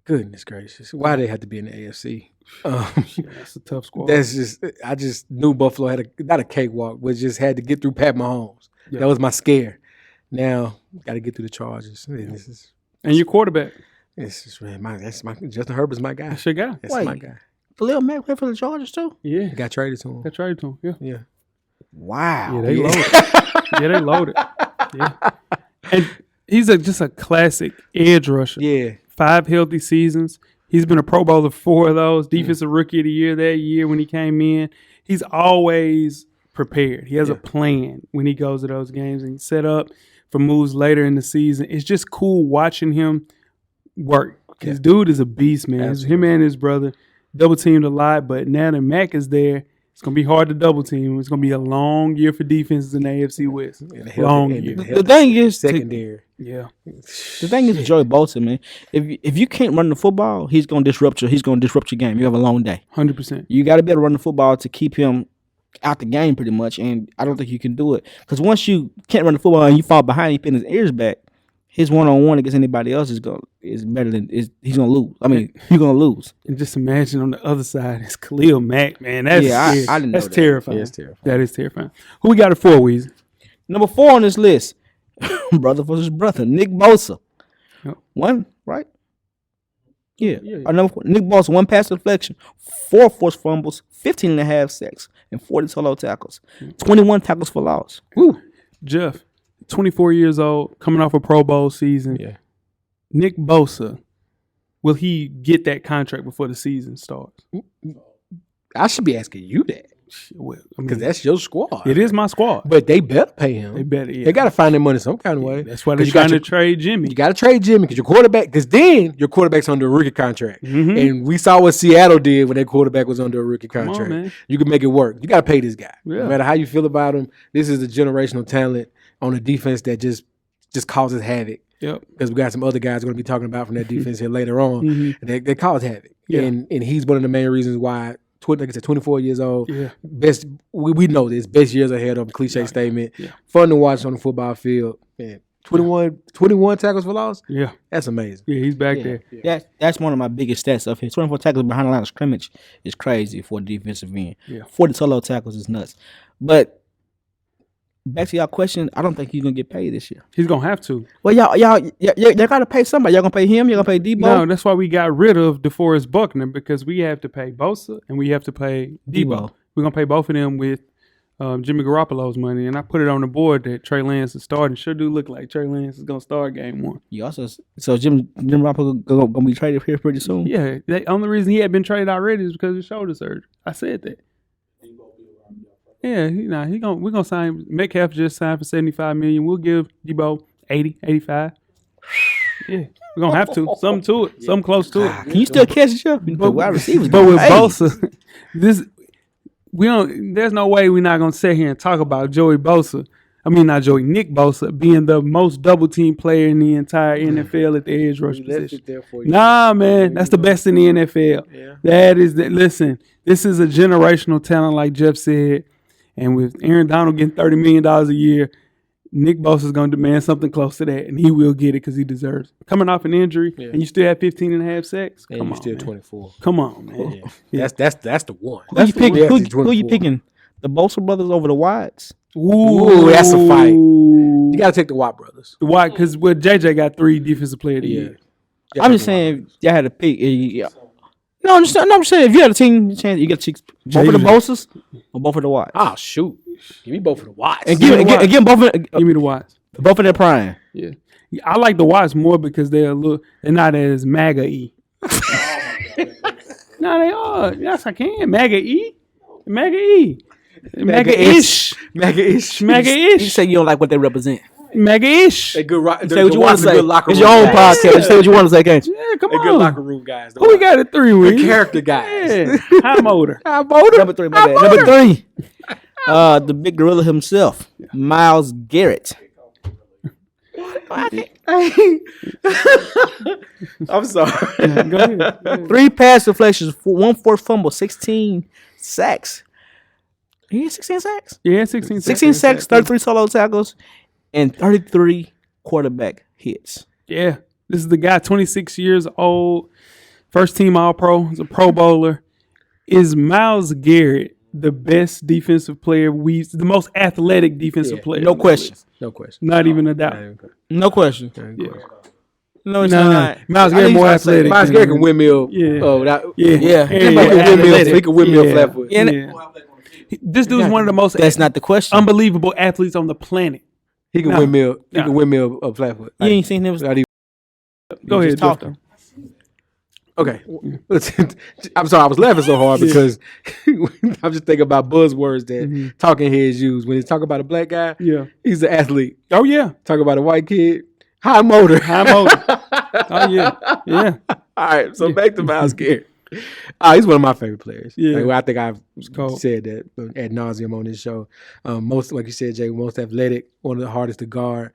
Goodness gracious. Why they have to be in the AFC? That's a tough squad. I just knew Buffalo had not a cakewalk, but just had to get through Pat Mahomes. Yep. That was my scare. Now, got to get through the Chargers. And your quarterback. Justin Herbert's my guy. That's your guy. That's my guy. Khalil Mack played for the Chargers too? Yeah. Got traded to him. Yeah. Wow. Yeah, they loaded. Yeah, they loaded. Yeah. And he's just a classic edge rusher. Yeah. 5 healthy seasons. He's been a Pro Bowler 4 of those. Defensive Rookie of the Year that year when he came in. He's always prepared. He has a plan when he goes to those games and he's set up for moves later in the season. It's just cool watching him work. His dude is a beast, man. Him and his brother double teamed a lot, but now that Mac is there, it's going to be hard to double team. It's going to be a long year for defenses in the AFC West. Long year. The thing is, secondary. The thing is, Joey Bosa, man. If you can't run the football, he's going to disrupt your game. You have a long day. 100%. You got to be able to run the football to keep him out the game, pretty much. And I don't think you can do it because once you can't run the football and you fall behind, you pin his ears back. His 1-on-1 against anybody else is better than he's gonna lose. I mean, you're gonna lose. And just imagine on the other side, it's Khalil Mack, man. That's I didn't know that's terrifying. Yeah, it's terrifying. That is terrifying. Who we got at 4, Weezy? Number 4 on this list, brother versus brother, Nick Bosa. Yep. 1, right? Yeah. Number 4, Nick Bosa, 1 pass deflection, 4 forced fumbles, 15.5 sacks, and 40 solo tackles, 21 tackles for loss. Woo. Jeff, 24 years old, coming off a Pro Bowl season. Yeah. Nick Bosa, will he get that contract before the season starts? I should be asking you that because that's your squad. It is my squad. But they better pay him. They better. Yeah. They got to find their money some kind of way. That's why they're trying to trade Jimmy. You got to trade Jimmy because your quarterback. Because then your quarterback's under a rookie contract, and we saw what Seattle did when their quarterback was under a rookie contract. Man. You can make it work. You got to pay this guy. Yeah. No matter how you feel about him, this is a generational talent on a defense that just causes havoc. Yep. Because we got some other guys we're going to be talking about from that defense here later on. And they cause havoc. Yeah. And he's one of the main reasons why. Like I said, 24 years old. Yeah. Best. We know this. Best years ahead of a cliche statement. Yeah. Fun to watch on the football field. Man, 21 tackles for loss. Yeah, That's amazing. yeah, he's back there. That's one of my biggest stats of his. 24 tackles behind the line of scrimmage is crazy for a defensive end. Yeah. 40 solo tackles is nuts. But back to y'all question, I don't think he's gonna get paid this year. He's gonna have to. Well, y'all gotta pay somebody. Y'all gonna pay him? Y'all gonna pay Debo? No, that's why we got rid of DeForest Buckner because we have to pay Bosa and we have to pay Debo. We're gonna pay both of them with Jimmy Garoppolo's money, and I put it on the board that Trey Lance is starting. Sure do look like Trey Lance is gonna start game 1. You also Jim Garoppolo gonna be traded here pretty soon. Yeah, the only reason he had been traded already is because of shoulder surgery. I said that. Yeah, we're gonna sign. Metcalf just signed for $75 million. We'll give Debo 80, 85. Yeah, we're gonna have to. Something to it. Something close to it. Can you still catch it up? But wide receivers. But with Bosa, there's no way we're not gonna sit here and talk about Joey Bosa. I mean, not Joey, Nick Bosa being the most double team player in the entire NFL at the edge rush position. Nah, man, that's the best in the NFL. Yeah. That is the listen. This is a generational talent, like Jeff said, and with Aaron Donald getting $30 million a year, Nick Bosa is going to demand something close to that, and he will get it because he deserves it. Coming off an injury, and you still have 15 and a half sacks? Come on, still 24. Come on, man. Yeah. That's the one. Who you picking? The Bosa brothers over the Watts? Ooh, that's a fight. You got to take the Watt brothers. The Watt, because JJ got 3 defensive player of the year. I'm just saying, y'all had to pick. No, I'm just saying, if you had a team, you got to choose both of the Bosas or both of the Watts. Oh, shoot. Give me both of the Watts. And give both of Give me the Watts. Both of their prime. Yeah. I like the Watts more because they're not as MAGA-y. No, they are. Yes, I can. MAGA-y. MAGA-y. MAGA-ish. MAGA-ish. MAGA-ish. You say you don't like what they represent. MAGA-ish. They good. Say what you want to say. It's your own podcast. Say what you want to say, can't you? Yeah, come They on. good locker room guys. Who we got at 3 with? The character guys. Yeah. High motor. Number 3, my bad. Number 3. The big gorilla himself, Myles Garrett. I'm sorry. Go ahead. 3 pass deflections, 1 forced fumble, 16 sacks. He had 16 sacks? Yeah, 16 sacks. 16 sacks, 33 solo tackles, and 33 quarterback hits. Yeah. This is the guy, 26 years old, first team All-Pro. He's a Pro Bowler. Is Myles Garrett the best defensive player the most athletic defensive player? No question. No question. Not even a doubt. No question. Yeah. No, it's not. Myles Garrett more athletic. Myles Garrett can windmill. Yeah. He can windmill flat foot. Yeah. This dude's one of the most That's not the question. unbelievable athletes on the planet. He can windmill. He can windmill a flat foot. You ain't seen him. Go ahead, talking. Okay. I'm sorry, I was laughing so hard because I'm just thinking about buzzwords that talking heads use. When they talk about a black guy, he's an athlete. Oh, yeah. Talk about a white kid, high motor. High motor. Oh, yeah. Yeah. All right, so back to Myles Garrett. He's one of my favorite players. Yeah. I think I've said that ad nauseum on this show. Most, like you said, Jay, most athletic, one of the hardest to guard.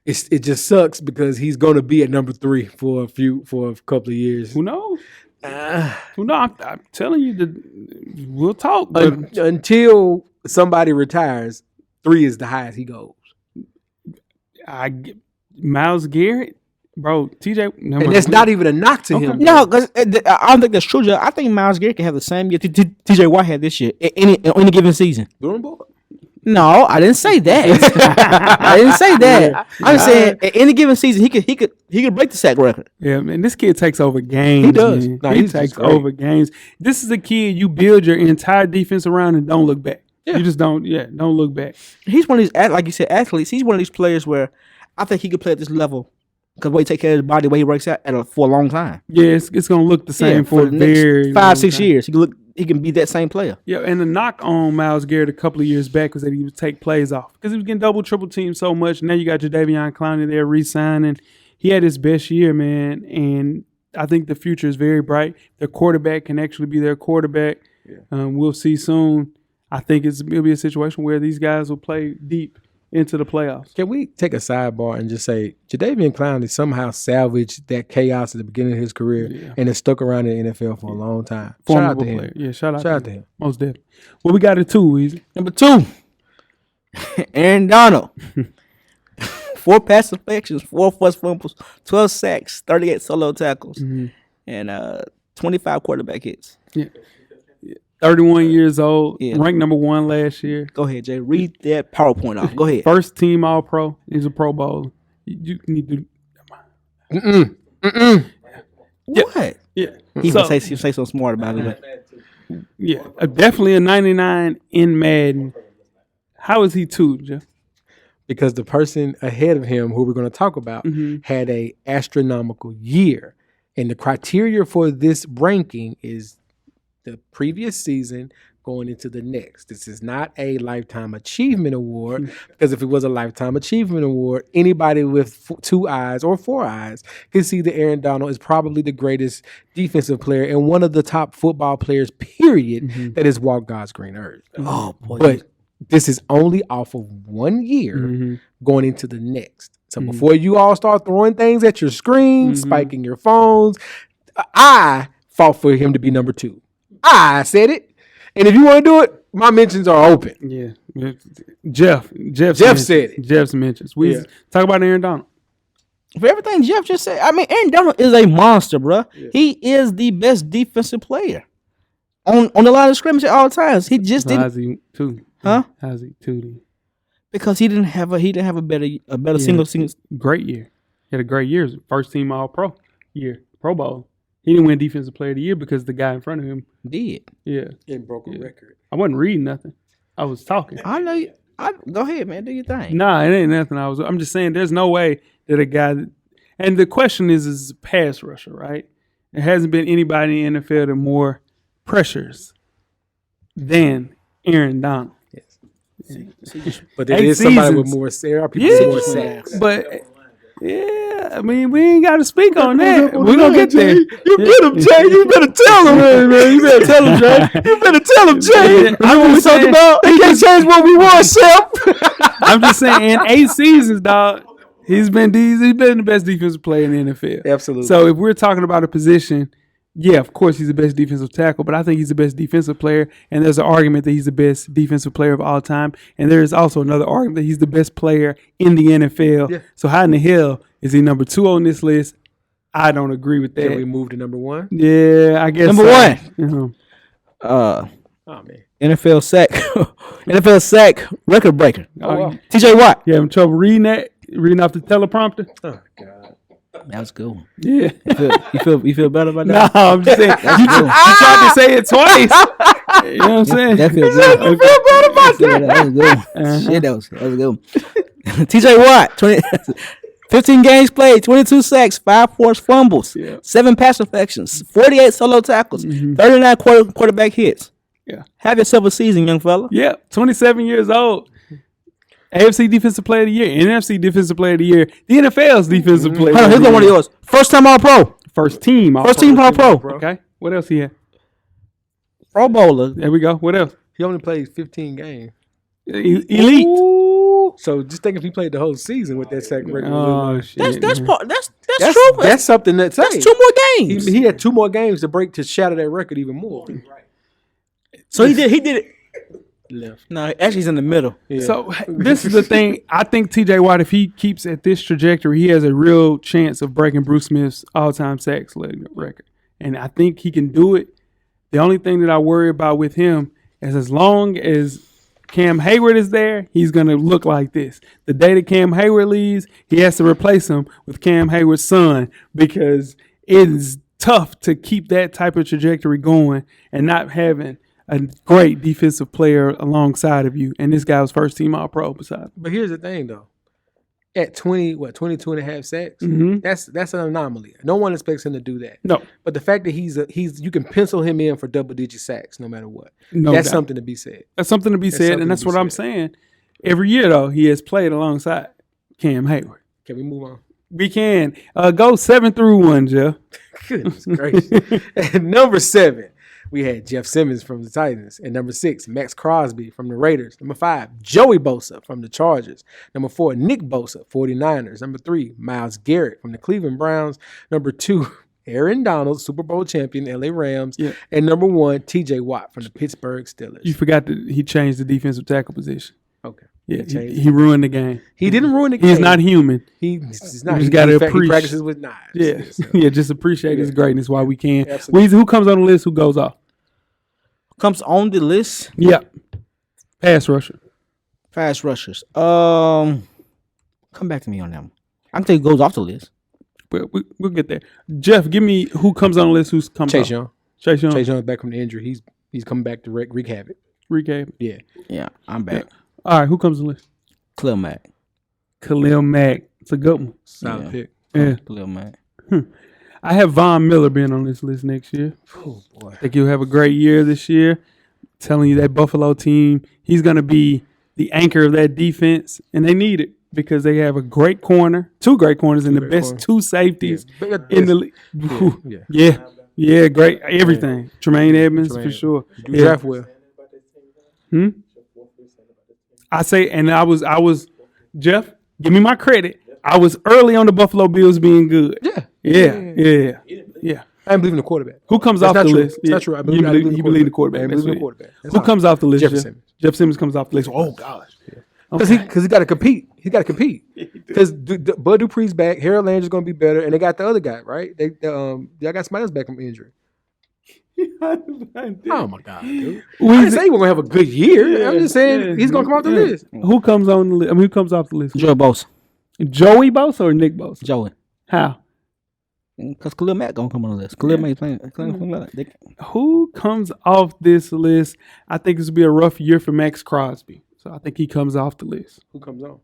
It just sucks because he's going to be at number 3 for a couple of years. Who knows? Who knows? I'm telling you, we'll talk. But until somebody retires, 3 is the highest he goes. Myles Garrett, bro, TJ, and that's not even a knock to him. No, because I don't think that's true, Joe. I think Myles Garrett can have the same year TJ Watt had this year in any given season. No, I didn't say that. I didn't say that. I'm saying at any given season he could break the sack record. Yeah, man, this kid takes over games. He does. Man. No, he takes over games. This is a kid you build your entire defense around and don't look back. Yeah. You just don't look back. He's one of these, like you said, athletes. He's one of these players where I think he could play at this level because the way he take care of his body, the way he works out for a long time. Yeah, it's going to look the same for the very next 5-6 years. He can be that same player. Yeah, and the knock on Myles Garrett a couple of years back was that he would take plays off because he was getting double, triple teamed so much. Now you got Jadeveon Clowney there re-signing. He had his best year, man, and I think the future is very bright. Their quarterback can actually be their quarterback. Yeah. We'll see soon. I think it'll be a situation where these guys will play deep into the playoffs. Can we take a sidebar and just say Jadeveon Clowney somehow salvaged that chaos at the beginning of his career and has stuck around in the NFL for a long time. Shout out to him. Yeah, shout out to him. Most definitely. What we got at 2, Weezy? Number 2, Aaron Donald. 4 pass deflections, 4 forced fumbles, 12 sacks, 38 solo tackles, and 25 quarterback hits. 31 years old, Yeah. ranked number 1 last year. Go ahead, Jay. Read that PowerPoint off. Go ahead. First team All Pro. He's a Pro Bowler. You need to. What? Yeah. He So- say something smart about it. But Yeah, definitely a 99 in Madden. How is he 2, Jeff? Because the person ahead of him, who we're going to talk about, had a astronomical year. And the criteria for this ranking is the previous season going into the next. This is not a Lifetime Achievement Award, because if it was a Lifetime Achievement Award, anybody with 2 eyes or 4 eyes can see that Aaron Donald is probably the greatest defensive player and one of the top football players, period, that has walked God's green earth. oh boy, But this is only off of 1 year going into the next. So before you all start throwing things at your screen, spiking your phones, I fought for him to be number 2. I said it. And if you want to do it, my mentions are open. Yeah. Jeff said it. Jeff's mentions. We talk about Aaron Donald. for everything Jeff just said, I mean, Aaron Donald is a monster, bro. He is the best defensive player on the line of scrimmage at all times. He just didn't, How's he 2? Huh? How's he 2 then? because he didn't have a better single. Great year. He had a great year. First team All Pro year. Pro Bowl. He didn't win Defensive Player of the Year because the guy in front of him. Did. Yeah. And broke a record. I wasn't reading nothing. I was talking. I know you. Go ahead, man. Do your thing. Nah, it ain't nothing. I'm just saying there's no way that a guy and the question is a pass rusher, right? There hasn't been anybody in the NFL that more pressures than Aaron Donald. But there 8 is somebody with seasons. more people with more sacks. But yeah, I mean, we ain't got to speak on that. We're going to get there. You get him, Jay. You better tell him, man. You better tell him, Jay. You better tell him, Jay. Yeah, I know we talked about. They can't change what we want, Seth. I'm just saying, in 8 seasons, dog, he's been the best defensive player in the NFL. Absolutely. So if we're talking about a position, yeah, of course he's the best defensive tackle, but I think he's the best defensive player, and there's an argument that he's the best defensive player of all time, and there is also another argument that he's the best player in the NFL. Yeah. So how in the hell is he number 2 on this list? I don't agree with that. Can we move to number 1? Yeah, I guess Number so. 1. Uh-huh. Oh, man. NFL sack record breaker. Oh, wow. TJ Watt. You having trouble reading off the teleprompter? Oh, God. That was a good one. Yeah. You feel better about No, that? I'm just saying. You tried to say it twice. You know what I'm saying? That feels good. That was a good one. Shit, that was a good one. TJ Watt, 15 games played, 22 sacks, 5 forced fumbles, 7 pass deflections, 48 solo tackles, 39 quarterback hits. Yeah. Have yourself a season, young fella. Yeah, 27 years old. AFC Defensive Player of the Year, NFC Defensive Player of the Year, the NFL's Defensive Player. Hold on, here's one of yours. First time All Pro. First team All Pro. Okay. What else he had? Pro Bowler. There we go. What else? He only played 15 games. Elite. So just think if he played the whole season with that sack record. Oh shit. That's true. That's something that's That's 2 more games. He had 2 more games to shatter that record even more. So he did it. Left. No, actually he's in the middle. Yeah. So this is the thing. I think TJ Watt, if he keeps at this trajectory, he has a real chance of breaking Bruce Smith's all-time sacks record. And I think he can do it. The only thing that I worry about with him is as long as Cam Hayward is there, he's going to look like this. The day that Cam Hayward leaves, he has to replace him with Cam Hayward's son because it is tough to keep that type of trajectory going and not having a great defensive player alongside of you. And this guy was first team All-Pro beside him. But here's the thing, though. At 22 and a half sacks, that's an anomaly. No one expects him to do that. No. But the fact that he's you can pencil him in for double-digit sacks no matter what. No that's doubt. something to be said. That's something to be said, something and that's to be what I'm said. saying. Every year, though, he has played alongside Cam Hayward. Can we move on? We can. Go 7 through 1, Jeff. Goodness gracious. At number 7, we had Jeff Simmons from the Titans. At number 6, Max Crosby from the Raiders. Number 5, Joey Bosa from the Chargers. Number 4, Nick Bosa, 49ers. Number 3, Myles Garrett from the Cleveland Browns. Number 2, Aaron Donald, Super Bowl champion, LA Rams. Yeah. And number 1, TJ Watt from the Pittsburgh Steelers. You forgot that he changed the defensive tackle position. Okay. Yeah, he ruined the game. He didn't ruin the game. He's not human. He's not. You just gotta He appreciate. practices with knives. Yeah, So, yeah. Just appreciate his greatness while we can. Absolutely. Weezy, who comes on the list? Who goes off? Comes on the list. Yeah, pass rusher. Pass rushers. Come back to me on them. I can tell you goes off the list. We'll get there. Jeff, give me who comes on the list. Who's comes Chase off? Young. Chase Young. Chase Young back from the injury. He's coming back to wreak havoc. Recap. Yeah. Yeah, I'm back. All right, who comes on the list? Khalil Mack. Khalil Mack. It's a good one. Solid pick. Yeah. Khalil Mack. I have Von Miller being on this list next year. Oh boy. I think he'll have a great year this year. Telling you that Buffalo team, he's going to be the anchor of that defense, and they need it because they have a great corner, two great corners, and the best two safeties in the league. Yeah, great everything. Tremaine Edmonds for sure. You draft well. I say, and I was Jeff. Give me my credit. I was early on the Buffalo Bills being good. Yeah. I believe in the quarterback. Who comes That's off not the true. list? It's not true. I You believe believe the quarterback. I That's believe in the it. quarterback. That's Who all. comes off the list? Jeff Jeff? Simmons. Jeff Simmons comes off the list. Oh gosh. Because he got to compete. He's got to compete. Because Bud Dupree's back. Harold Landry's going to be better, and they got the other guy, right? Y'all got somebody else back from injury. Oh my god, dude! I didn't say he was gonna have a good year. I'm just saying he's gonna come off the list. Who comes on the list? I mean, who comes off the list? Joe Bosa. Joey Bosa or Nick Bosa? Joey. How? Because Khalil Mack gonna come on the list. Khalil Mack playing. Who comes off this list? I think this will be a rough year for Max Crosby, so I think he comes off the list. Who comes on?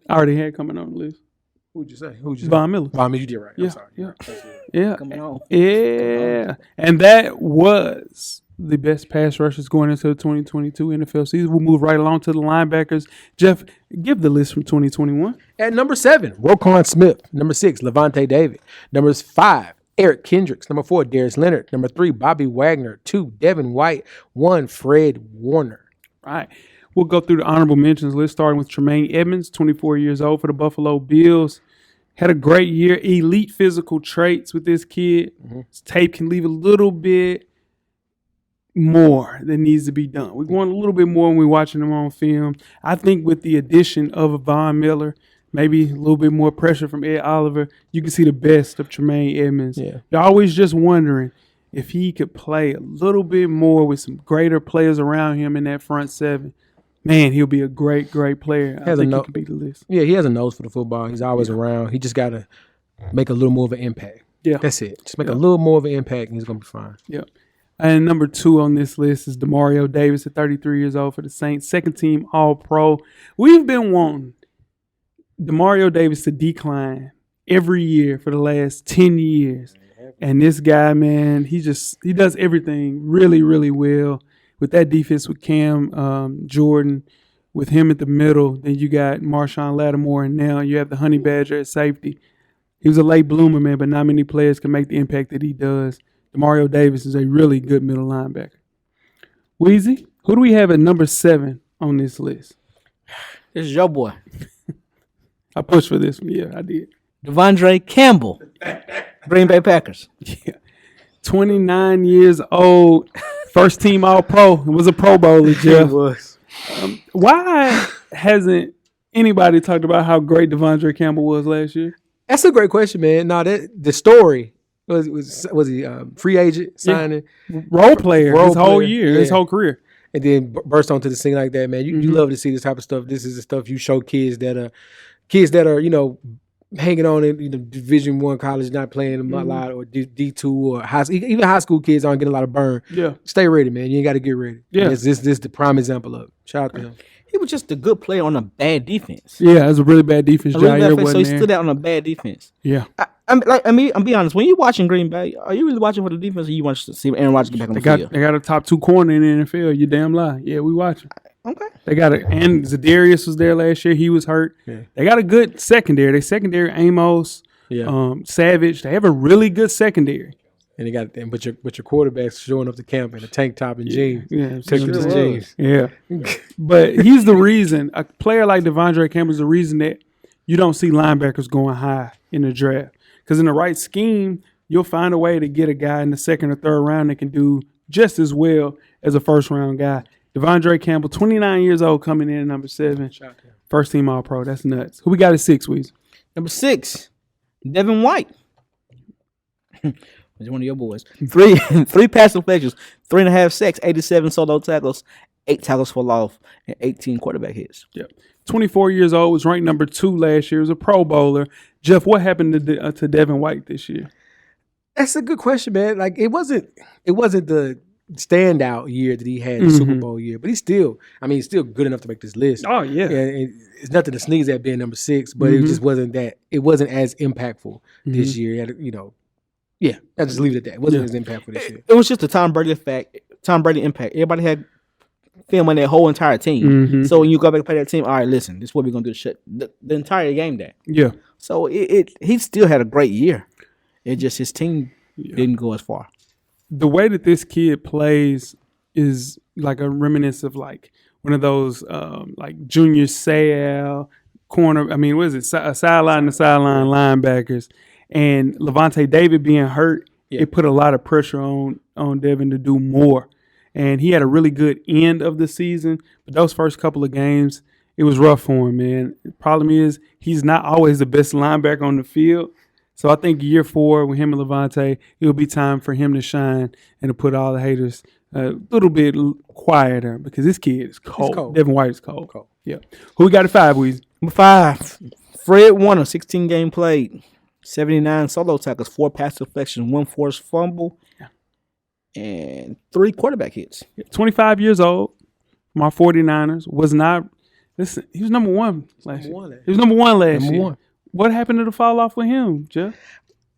I already had coming on the list. Who'd you say? Who'd you say? Von Miller. Von Miller, you did right. I'm sorry. Yeah. Coming on. Yeah. And that was the best pass rushers going into the 2022 NFL season. We'll move right along to the linebackers. Jeff, give the list from 2021. At number 7, Roquan Smith. Number 6, Levante David. Number 5, Eric Kendricks. Number 4, Darius Leonard. Number 3, Bobby Wagner. 2, Devin White. 1, Fred Warner. All right. We'll go through the honorable mentions list, starting with Tremaine Edmonds, 24 years old for the Buffalo Bills. Had a great year. Elite physical traits with this kid. His tape can leave a little bit more that needs to be done. We're going a little bit more when we're watching him on film. I think with the addition of Von Miller, maybe a little bit more pressure from Ed Oliver, you can see the best of Tremaine Edmonds. Yeah. You're always just wondering if he could play a little bit more with some greater players around him in that front seven. Man, he'll be a great, great player. I think he could beat the list. Yeah, he has a nose for the football. He's always around. He just got to make a little more of an impact. Yeah. That's it. Just make a little more of an impact, and he's going to be fine. Yeah. And number 2 on this list is Demario Davis at 33 years old for the Saints. Second team All-Pro. We've been wanting Demario Davis to decline every year for the last 10 years. And this guy, man, he does everything really, really well. With that defense with Cam Jordan, with him at the middle, then you got Marshawn Lattimore, and now you have the Honey Badger at safety. He was a late bloomer, man, but not many players can make the impact that he does. Demario Davis is a really good middle linebacker. Weezy, who do we have at number 7 on this list? This is your boy. I pushed for this one. Yeah, I did. Devondre Campbell. Green Bay Packers. Yeah. 29 years old. First team All-Pro. It was a Pro Bowler, Jeff. It was. Why hasn't anybody talked about how great Devondre Campbell was last year? That's a great question, man. No, the story was he free agent signing, Role player his whole year, his whole career. and then burst onto the scene like that, man. You love to see this type of stuff. This is the stuff you show kids that are hanging on in Division I college, not playing a lot, or D2 or even high school kids aren't getting a lot of burn. Yeah. Stay ready, man. You ain't got to get ready. Yeah. This is the prime example of it. Shout out to him. He was just a good player on a bad defense. Yeah, it was a really bad defense. So he wasn't stood out on a bad defense. Yeah. I'm be honest. When you're watching Green Bay, are you really watching for the defense, or you want to see Aaron Rodgers get back on the field? They got a top 2 corner in the NFL. You damn lie. Yeah, we watching. Okay. They got and Zadarius was there last year. He was hurt. Yeah. They got a good secondary. They secondary Amos, Savage. They have a really good secondary. And they got but your quarterback's showing up to camp in a tank top and jeans. Yeah, Take his jeans. Yeah. But he's the reason, a player like Devondre Campbell is the reason that you don't see linebackers going high in the draft. Because in the right scheme, you'll find a way to get a guy in the second or third round that can do just as well as a first round guy. Devondre Campbell, 29 years old, coming in at number 7. First team All-Pro. That's nuts. Who we got at 6, Weezy? Number 6, Devin White. He's one of your boys. Three pass deflections, 3.5 sacks, 87 solo tackles, 8 tackles for loss, and 18 quarterback hits. Yep. 24 years old, was ranked number 2 last year. Was a Pro Bowler. Jeff, what happened to Devin White this year? That's a good question, man. Like it wasn't the standout year that he had the Super Bowl year, but he's still good enough to make this list. Oh yeah, it's nothing to sneeze at being number 6, but it just wasn't that. It wasn't as impactful this year. He had, yeah, I'll just leave it at that. It wasn't as impactful this year. It was just a Tom Brady effect. Tom Brady impact. Everybody had film on that whole entire team. So when you go back and play that team, all right, listen, this is what we're gonna do. Shit, the entire game day. Yeah. So he still had a great year. It just his team didn't go as far. The way that this kid plays is like a reminiscence of like one of those like junior Sal corner. I mean, what is it? Sideline to sideline linebackers. And Levante David being hurt, it put a lot of pressure on Devin to do more. And he had a really good end of the season, but those first couple of games, it was rough for him, man. The problem is he's not always the best linebacker on the field. So I think year 4 with him and Levante, it'll be time for him to shine and to put all the haters a little bit quieter because this kid is cold. Devin White is cold. Yeah. Who we got at 5, Weezy? Number 5, Fred Warner, 16 game played, 79 solo tackles, 4 pass deflections, 1 forced fumble, and 3 quarterback hits. 25 years old. My 49ers was not. Listen, he was number 1 last year. He was number 1 last year. What happened to the fall off with him, Jeff?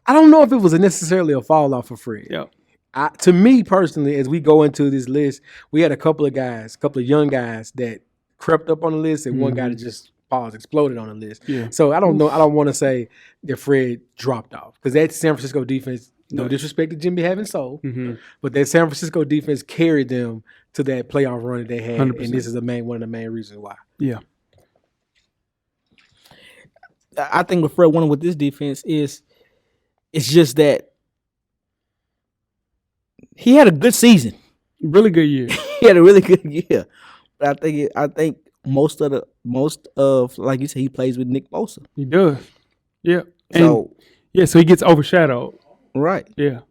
I don't know if it was necessarily a fall off for Fred. Yeah. To me personally, as we go into this list, we had a couple of young guys that crept up on the list, and one guy that just exploded on the list. Yeah. So I don't know. I don't want to say that Fred dropped off because that San Francisco defense. No disrespect to Jimmy having soul, but that San Francisco defense carried them to that playoff run that they had, 100%. And this is one of the main reasons why. Yeah. I think with Fred Warner with this defense it's just that he had a good season, really good year. He had a really good year, but I think most of like you said, he plays with Nick Bosa. He does, yeah. So so he gets overshadowed, right? Yeah,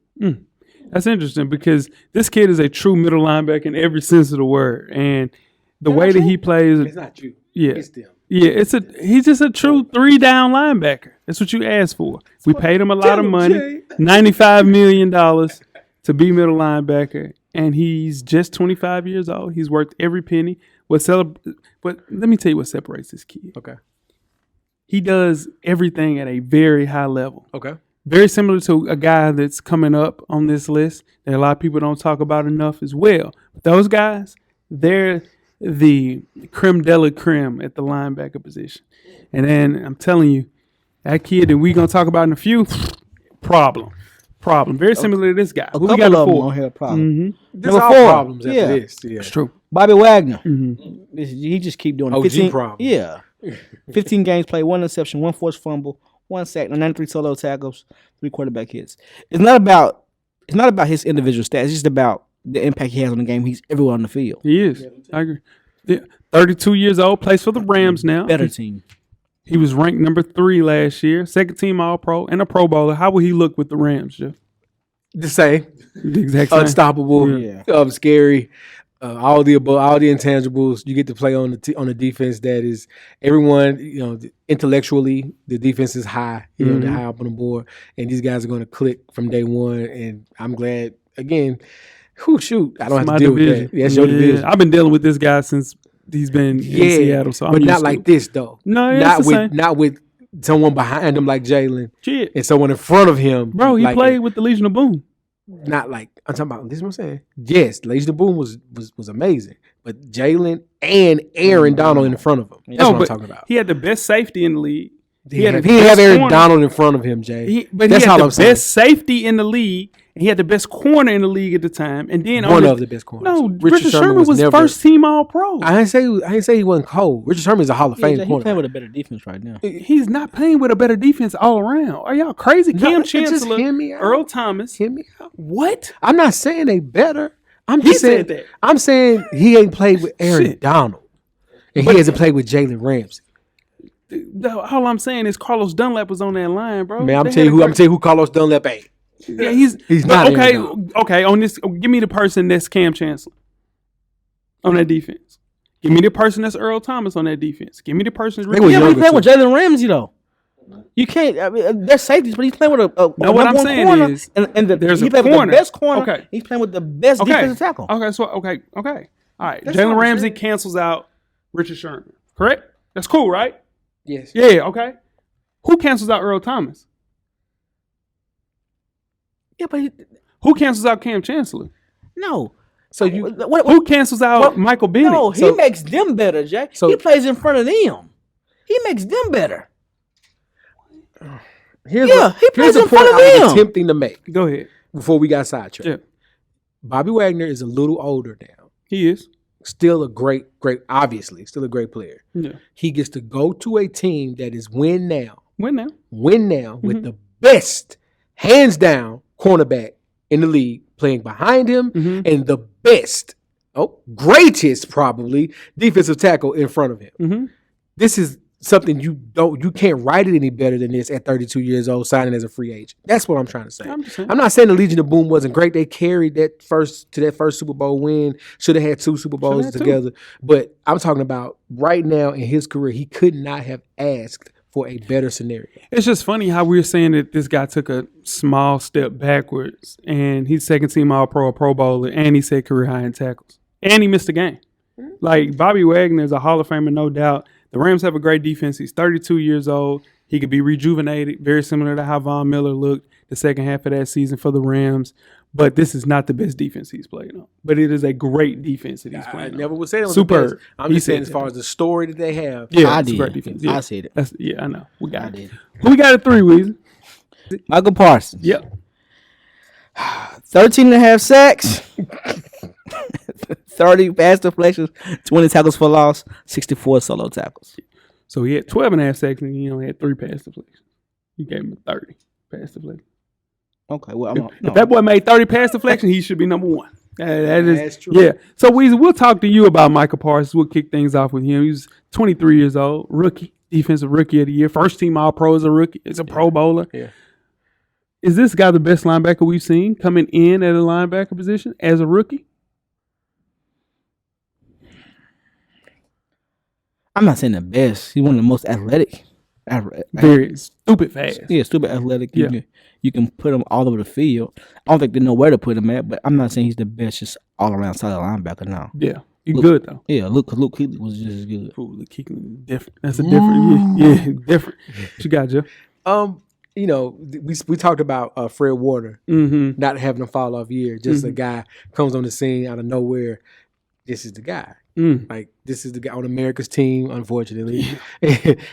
that's interesting because this kid is a true middle linebacker in every sense of the word, and the way that he plays, it's not you, it's them. Yeah, he's just a true 3-down linebacker. That's what you asked for. We paid him a lot of money, $95 million to be middle linebacker, and he's just 25 years old. He's worth every penny. But let me tell you what separates this kid. Okay. He does everything at a very high level. Okay. Very similar to a guy that's coming up on this list that a lot of people don't talk about enough as well. But those guys, they're the creme de la creme at the linebacker position. And then I'm telling you, that kid that we're going to talk about in a few, problem. Very similar to this guy. Who we got on here, problem. There's all problems after this. Yeah. It's true. Bobby Wagner. He just keep doing it. 15 problem. Yeah. 15 games played, 1 interception, 1 forced fumble, 1 sack, 93 solo tackles, 3 quarterback hits. It's not about his individual stats. It's just about the impact he has on the game. He's everywhere on the field. He is. I agree. Yeah. 32 years old, plays for the Rams now. Better team. He was ranked number 3 last year, 2nd team All-Pro, and a Pro Bowler. How would he look with the Rams, Jeff? The same. The exact same. Unstoppable, scary, all the above, all the intangibles. You get to play on the defense that is everyone. Intellectually, the defense is high. They're high up on the board, and these guys are going to click from day one. And I'm glad again. Shoot, I don't have to deal with that. That's your division. I've been dealing with this guy since he's been in Seattle, so I'm but used not to like it. this though. No, not with someone behind him like Jalen, Shit. and someone in front of him. Bro, he played with the Legion of Boom. Not like I'm talking about. This is what I'm saying. Yes, Legion of Boom was amazing, but Jalen and Aaron Donald in front of him. That's what I'm talking about. He had the best safety in the league. He had Aaron Donald in front of him, Jay. That's all I'm saying. Best safety in the league. And he had the best corner in the league at the time. And then one of the best corners. No, Richard Sherman was first team All-Pro. I didn't say he wasn't cold. Richard Sherman is a Hall of Fame corner. He's playing with a better defense right now. He's not playing with a better defense all around. Are y'all crazy? Cam Chancellor, hear me out. Earl Thomas. Hear me out. What? I'm not saying they better. I'm He just saying said that. I'm saying he ain't played with Aaron Shit. Donald, and he hasn't played with Jalen Ramsey. All I'm saying is Carlos Dunlap was on that line, bro. Man, I'm They tell you had a who. I'm tell you who Carlos Dunlap ain't. Yeah, he's He's but not okay. Aaron Okay, on this, give me the person that's Cam Chancellor on that defense. Give me the person that's Earl Thomas on that defense. Give me the person that's They was Yeah, but younger, he's playing with too. Jalen Ramsey though. You can't. I mean, they're safeties, but he's playing with a No, what I'm number one saying corner, is and there's he a played with corner. the best corner. Okay. He's playing with the best defensive tackle. Okay, so okay. All right. That's not Jalen what I'm Ramsey saying. cancels out Richard Sherman. Correct? That's cool, right? Yes. Yeah. Okay. Who cancels out Earl Thomas? Yeah, but Who cancels out Cam Chancellor? no. So you. Who cancels out what- Michael Bennett? No, he So- makes them better, Jay. So- He plays in front of them. He makes them better. Here's Yeah, he plays here's a in point front of I was them. attempting to make Go ahead. before we got sidetracked. Yeah, Bobby Wagner is a little older now. he is. Still a great, obviously, still a great player. Yeah. He gets to go to a team that is win now Win now. with the best, hands down, cornerback in the league playing behind him and the best, greatest probably, defensive tackle in front of him. Mm-hmm. This is something you can't write it any better than this at 32 years old, signing as a free agent. That's what I'm trying to say. I'm just saying. I'm not saying the Legion of Boom wasn't great. They carried that first Super Bowl win. Should have had 2 Super Bowls had 2. together. But I'm talking about right now in his career, he could not have asked for a better scenario. It's just funny how we're saying that this guy took a small step backwards and he's second team All-Pro, a Pro Bowler, and he set career high in tackles. And he missed a game. Like, Bobby Wagner is a Hall of Famer, no doubt. The Rams have a great defense. He's 32 years old. He could be rejuvenated, very similar to how Von Miller looked the second half of that season for the Rams. But this is not the best defense he's played on. But it is a great defense that he's I playing never on. would say that was Superb. the best. I'm He just saying said as that. far as the story that they have. Yeah, I it's a did. great defense. Yeah. I said it. I know. We got I it. did. Who we got at 3, Weezy? Michael Parsons. Yep. 13 and a half sacks. 30 pass deflections, 20 tackles for loss, 64 solo tackles. So he had 12.5 sacks and he only had 3 pass deflections. You gave him a 30 pass deflection. Okay, well, If that boy made 30 pass deflections, he should be number 1. That is, That's true. Yeah. So Weezy, we'll talk to you about Michael Parsons. We'll kick things off with him. He's 23 years old, rookie, defensive rookie of the year, first team All-Pro as a rookie. He's a Pro Bowler. Yeah. Is this guy the best linebacker we've seen coming in at a linebacker position as a rookie? I'm not saying the best. He's one of the most athletic. Very stupid fast. Yeah, stupid athletic. Yeah. You can put him all over the field. I don't think they know where to put him at, but I'm not saying he's the best, just all around solid linebacker now. Yeah. He's Look- good, though. Yeah, Luke Kuechly was just as good. Ooh, the kicking is different. That's a different. Yeah, different. What you got, Jeff? You know, we talked about Fred Warner Mm-hmm. not having a fall off year. Just a guy comes on the scene out of nowhere. This is the guy. Like, this is the guy on America's team, unfortunately.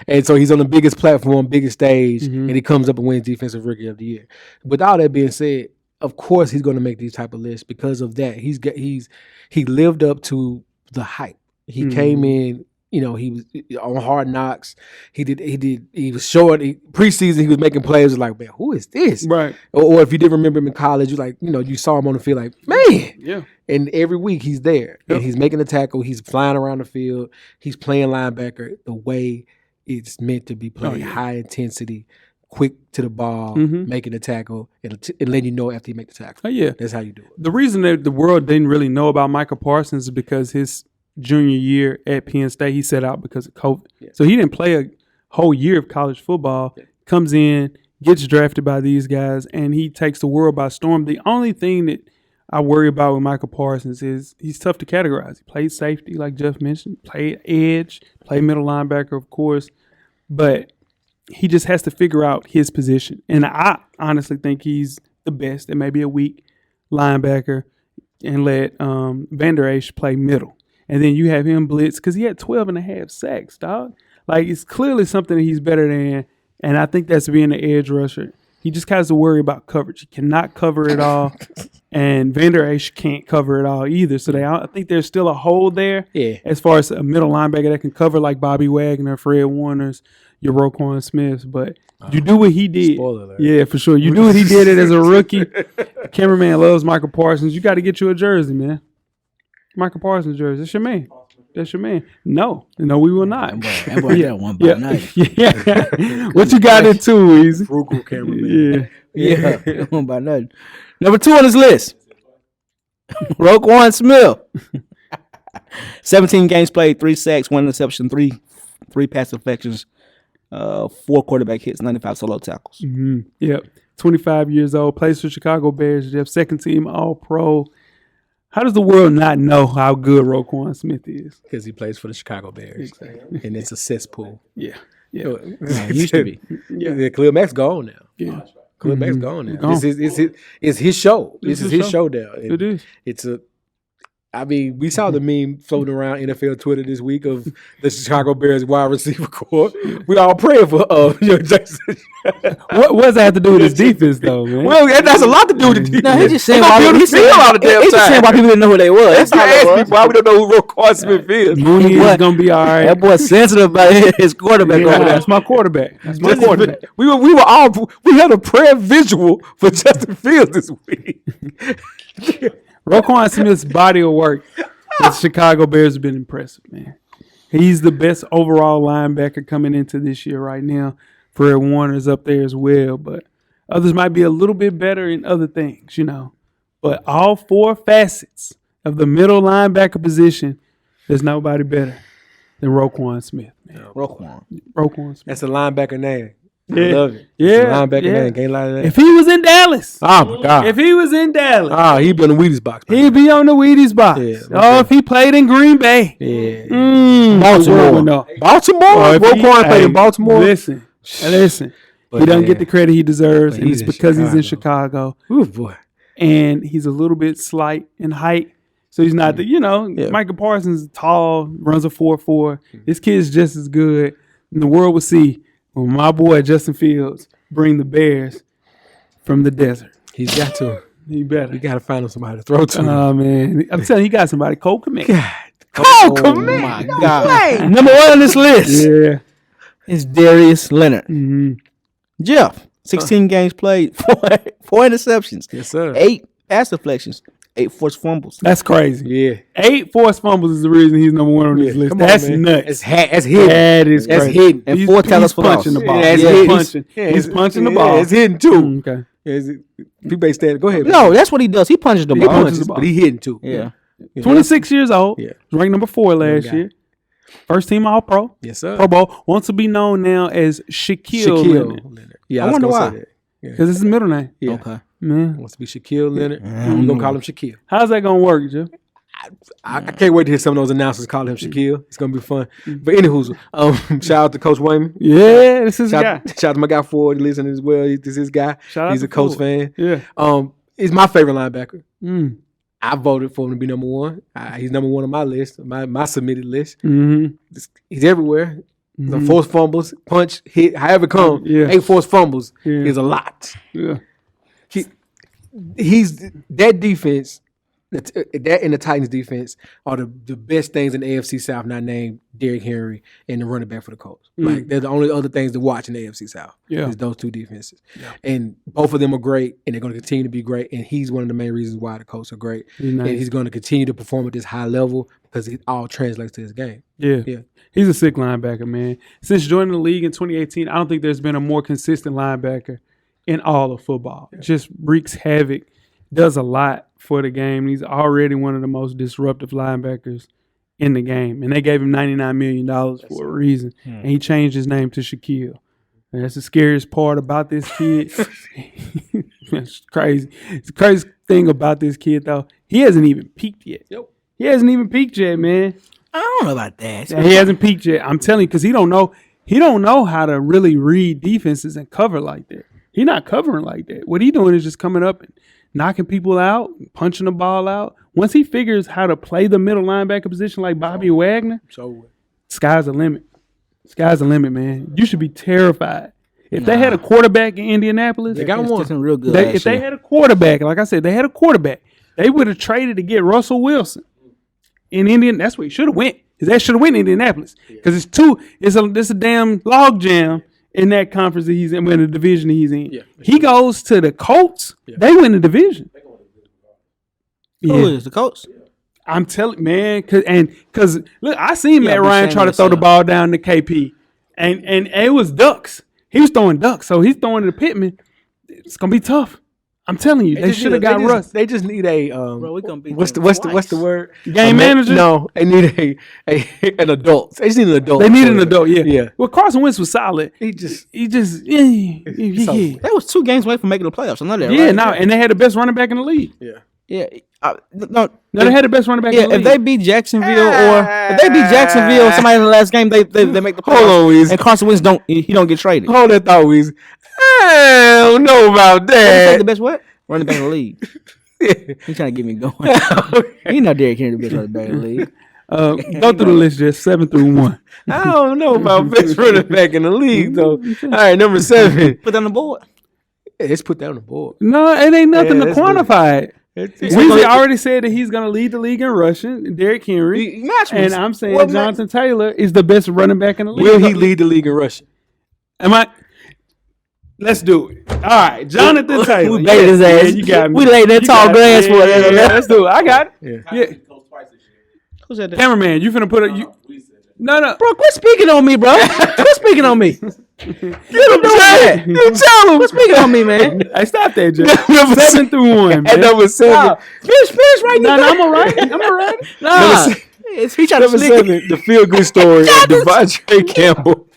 And so he's on the biggest platform, biggest stage, and he comes up and wins Defensive Rookie of the Year. With all that being said, of course he's going to make these type of lists because of that. He lived up to the hype. He came in, you know, he was on Hard Knocks. He was short. Preseason, he was making plays like, man, who is this? Right. Or if you didn't remember him in college, you saw him on the field like, man. Yeah. And every week he's there. Yep. And he's making a tackle. He's flying around the field. He's playing linebacker the way it's meant to be played. High intensity, quick to the ball, making a tackle, and letting you know after you make the tackle. Oh, yeah. That's how you do it. The reason that the world didn't really know about Michael Parsons is because his junior year at Penn State, he set out because of COVID. Yeah. So he didn't play a whole year of college football, comes in, gets drafted by these guys, and he takes the world by storm. The only thing that I worry about with Michael Parsons is he's tough to categorize. He played safety, like Jeff mentioned, played edge, played middle linebacker, of course, but he just has to figure out his position. And I honestly think he's the best at maybe a weak linebacker and let Vander Esch play middle. And then you have him blitz because he had 12 and a half sacks, dog. Like, it's clearly something that he's better than, and I think that's being an edge rusher. He just has to worry about coverage. He cannot cover it all, and Vander Esch can't cover it all either. So I think there's still a hole there as far as a middle linebacker that can cover like Bobby Wagner, Fred Warner's, your Roquan Smiths. But you do what he did. Spoiler alert. Yeah, for sure. You do what he did it as a rookie. Cameraman loves Michael Parsons. You got to get you a jersey, man. Michael Parsons jersey. That's your man. That's your man. No, we will not. That boy got one by night. Yeah. What you got into, Weezy? Frugal cameraman. Yeah, one by nothing. Number 2 on this list, Roquan Smith. 17 games played, 3 sacks, 1 interception, 3 pass deflections, 4 quarterback hits, 95 solo tackles. Mm-hmm. Yep. 25 years old, plays for Chicago Bears. Jeff, second team All-Pro. How does the world not know how good Roquan Smith is? Because he plays for the Chicago Bears. Exactly. And it's a cesspool. Yeah. It used to be. Yeah. Khalil Mack's gone now. Yeah. Khalil Mack's gone now. Gone. It's his show. This is his show now. It is. It's a. I mean, we saw the meme floating around NFL Twitter this week of the Chicago Bears wide receiver corps. We all praying for Jackson. What does that have to do with his defense, though, man? Well, that's a lot to do with the defense. No, he just saying why why saying people didn't know who they were. That's all it was. People why we don't know who Roquan Smith is. Mooney is gonna be all right. That boy sensitive about his quarterback over there. That's my quarterback. That's my quarterback. We had a prayer visual for Justin Fields this week. Roquan Smith's body of work with the Chicago Bears has been impressive, man. He's the best overall linebacker coming into this year right now. Fred Warner's up there as well, but others might be a little bit better in other things, But all 4 facets of the middle linebacker position, there's nobody better than Roquan Smith, man. Roquan Smith. That's a linebacker name. Yeah. I love it. Yeah. It's a linebacker name. Can't lie to that. If he was in Dallas, Oh my God. he'd be on the Wheaties box. He'd be on the Wheaties box. Yeah, Oh, if he played in Green Bay. Yeah. Baltimore. Baltimore. Roquan played in Baltimore. Listen. He doesn't get the credit he deserves, and it's because he's in Chicago. Oh boy. And he's a little bit slight in height. So he's not Michael Parsons is tall, runs a 4.4. This kid's just as good. And the world will see when my boy Justin Fields bring the Bears from the desert. He's got to. He better. We got to find him somebody to throw to. Oh, man. I'm telling you, he got somebody. Cole Kmet. Cole Kmet. My God. Number 1 on this list is Darius Leonard. Mm-hmm. Jeff, 16 games played, 4 interceptions. Yes, sir. 8 pass deflections, 8 forced fumbles. That's crazy. Yeah. 8 forced fumbles is the reason he's number 1 on this list. That's nuts. That's hidden. That is crazy. That's hidden. And 4 tackles for loss. Punching the ball. Yeah, He's punching the ball. It's hidden too. Okay. People ain't standing. Go ahead. No, that's what he does. He punches the He ball. punches, but he hidden too. Yeah. 26 years old. Yeah. Ranked number 4 last year. First team All-Pro. Yes, sir. Pro Bowl. Wants to be known now as Shaquille Leonard. Yeah, I wonder why. Because it's his middle name. Yeah. Okay. Man. Wants to be Shaquille Leonard. We're gonna call him Shaquille. How's that gonna work, Jeff? I can't wait to hear some of those announcers call him Shaquille. It's gonna be fun. But anywho, shout out to Coach Wayman. Yeah, this is the guy. Shout out to my guy Ford. He listening as well. This is his guy. He's a Colts fan. Yeah. He's my favorite linebacker. Mm. I voted for him to be number 1. He's number 1 on my list, my submitted list. Mm-hmm. He's everywhere. The forced fumbles, punch, hit, however it comes. 8 forced fumbles is a lot. Yeah. He's that defense. That and the Titans defense are the best things in the AFC South, not named Derrick Henry and the running back for the Colts. Like they're the only other things to watch in the AFC South. Yeah. Is those 2 defenses. Yeah. And both of them are great, and they're going to continue to be great. And he's one of the main reasons why the Colts are great. Nice. And he's going to continue to perform at this high level because it all translates to his game. Yeah. Yeah. He's a sick linebacker, man. Since joining the league in 2018, I don't think there's been a more consistent linebacker in all of football. Yeah. Just wreaks havoc, does a lot for the game. He's already one of the most disruptive linebackers in the game. And they gave him $99 million for a reason. And he changed his name to Shaquille. And that's the scariest part about this kid. It's crazy. The crazy thing about this kid, though, he hasn't even peaked yet. Yep. He hasn't even peaked yet, man. I don't know about that. He hasn't peaked yet. I'm telling you, because he don't know how to really read defenses and cover like that. He's not covering like that. What he doing is just coming up and knocking people out, punching the ball out. Once he figures how to play the middle linebacker position like Bobby Wagner, sky's the limit. Sky's the limit, man. You should be terrified. If they had a quarterback in Indianapolis, they got one real good. If they had a quarterback, like I said, they had a quarterback, they would have traded to get Russell Wilson in Indian. That's where he should have went. That should have went in Indianapolis because it's a damn log jam in that conference that he's in, in the division he's in. Yeah, he goes to the Colts. Yeah. They win the division. Who is the Colts? I'm telling man, because look, I seen Matt be Ryan ashamed try to of throw the yourself. ball down to KP, and it was ducks. He was throwing ducks, so he's throwing to Pittman. It's gonna be tough. I'm telling you, they should have got Russ. They just need a Bro, we gonna beat what's them the twice. word? Game manager? No, they need an adult. They just need an adult. They need an adult, yeah. Yeah. Well, Carson Wentz was solid. He just Yeah. They was 2 games away from making the playoffs. I know that, Yeah, right? no, and they had the best running back in the league. Yeah. No, No, they had the best running back in the if league. they beat Jacksonville or somebody in the last game, they make the playoffs. Hold on, Weezy. And Carson Wentz don't get traded. Hold that thought, Weezy. I don't know about Who's the that. best what? Running back in the league. He's trying to get me going. He not Derrick Henry the best running back in the league. Go through the list, just 7 through 1. I don't know about best running back in the league, though. All right, number 7. Put that on the board. Yeah, let's put that on the board. No, it ain't nothing Yeah, to that's quantify it. It's- Weezy already said that he's going to lead the league in rushing, Derrick Henry. And I'm saying Jonathan Taylor is the best running back in the league. Will he lead the league in rushing? Am I? Let's do it. All right, Jonathan Taylor. We baited his ass. you got me. We laid that You tall got grass me. for it. Yeah, let's do it. I got it. Yeah. Yeah. Who's that? Cameraman, you finna put a you. No. Bro, quit speaking on me, bro. Quit speaking on me. Get him, Jay. You tell him. Quit speaking on me, man. Hey, stop that, Jay. Number 7 through 1, At man. number 7. Finish right No, now. I'm all right. I'm all right. Nah. Number He trying to Number slick 7, the feel-good story of Devontae Campbell.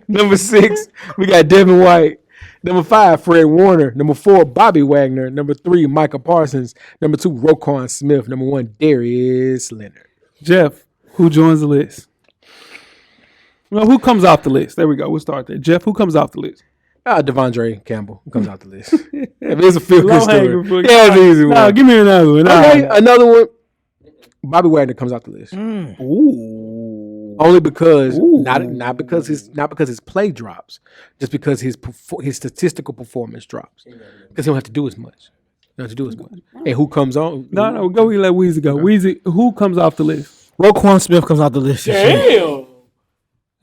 Number 6, we got Devin White. Number 5, Fred Warner. Number 4, Bobby Wagner. Number 3, Micah Parsons. Number 2, Roquan Smith. Number 1, Darius Leonard. Jeff, who joins the list? Well, who comes off the list? There we go. We'll start there. Jeff, who comes off the list? Devondre Campbell comes out the list. It's a feel-good story. Low-hanging fruit. Yeah, it's an easy No, one. give me another one. Okay, another one. Bobby Wagner comes out the list. Ooh. Only because Ooh. not because his play drops, just because his statistical performance drops. Because he don't have to do as much. He don't have to do as much. And who comes on? No, go. We let Weezy go. Weezy, who comes off the list? Roquan Smith comes off the list. Damn.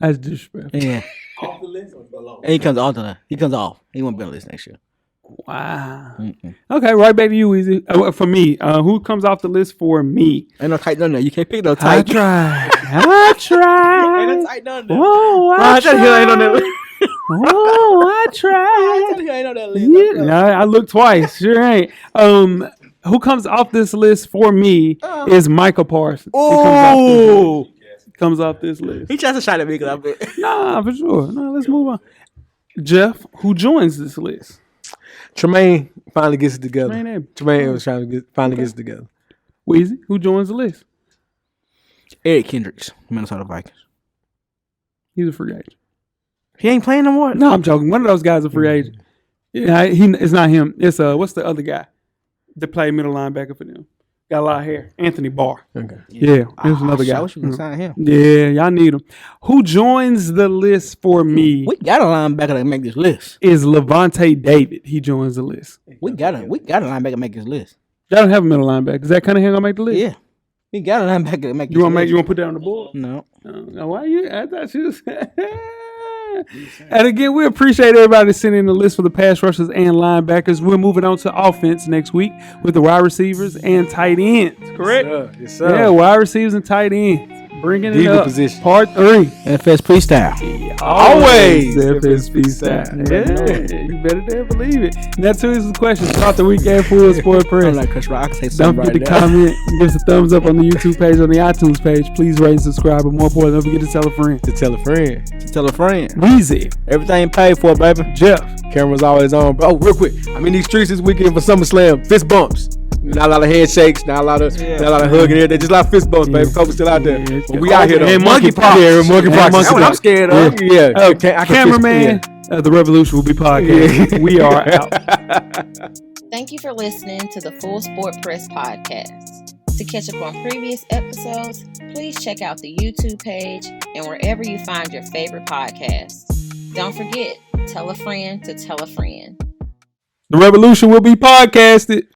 That's disrespectful. Yeah. Off the list or below? And he comes off the list. He comes off. He won't be on the list next year. Wow. Okay, right back to you, Weezy. For me, who comes off the list for me? Ain't no tight none there. You can't pick no I tight. tried. I tried. Ain't no tight none there. Oh, I I tell you, ain't on that tried. list. Oh, I tried. Ain't on that list. Yeah, no, I looked twice. Sure ain't. Who comes off this list for me is Micah Parsons. Oh, He comes off this list. he tries to shot at me because I bet. Nah, for sure. No, let's move on. Jeff, who joins this list? Tremaine finally gets it together. Tremaine Edmonds. Tremaine was trying to finally gets it together. Weezy, who joins the list? Eric Kendricks, Minnesota Vikings. He's a free agent. He ain't playing no more. No, I'm joking. One of those guys is a free agent. Yeah, it's not him. It's what's the other guy that played middle linebacker for them? Got a lot of hair. Anthony Barr. Okay. Yeah, there's another guy. I wish we could sign him. Yeah, y'all need him. Who joins the list for me We got a linebacker that make this list. is Levante David. He joins the list. We got a linebacker make this list. Y'all don't have a middle linebacker. Is that Cunningham gonna make the list? Yeah, we got a linebacker that make this You want to list. put that on the board? No. No, why you? I thought you was. And again, we appreciate everybody sending in the list for the pass rushers and linebackers. We're moving on to offense next week with the wide receivers and tight ends. Correct? Yes, sir. Yeah, wide receivers and tight ends. Bringing it Diva up. position. Part 3. FS freestyle. Always. FSP style. Yeah, you better damn believe it. And that's who's the question. Start the week at Full Sport I'm Press. like Chris Rock. I can say Don't something forget right to now. comment, give us a thumbs up on the YouTube page, on the iTunes page. Please rate and subscribe. But more important, don't forget to tell a friend. To tell a friend. Tell a friend. Weezy, Everything paid for, baby. Jeff, Camera's always on. Oh, real quick. I'm in these streets this weekend for SummerSlam. Fist bumps. Not a lot of handshakes. Not a lot of hugging here. Just a lot of fist bumps, baby. COVID's still out there. Yeah, But we out here though. and monkeypox. Yeah, monkeypox. That's what I'm scared of. Yeah. Oh, I can cameraman, the Revolution will be podcast. We are out. Thank you for listening to the Full Sport Press podcast. To catch up on previous episodes, please check out the YouTube page and wherever you find your favorite podcasts. Don't forget, tell a friend to tell a friend. The Revolution will be podcasted.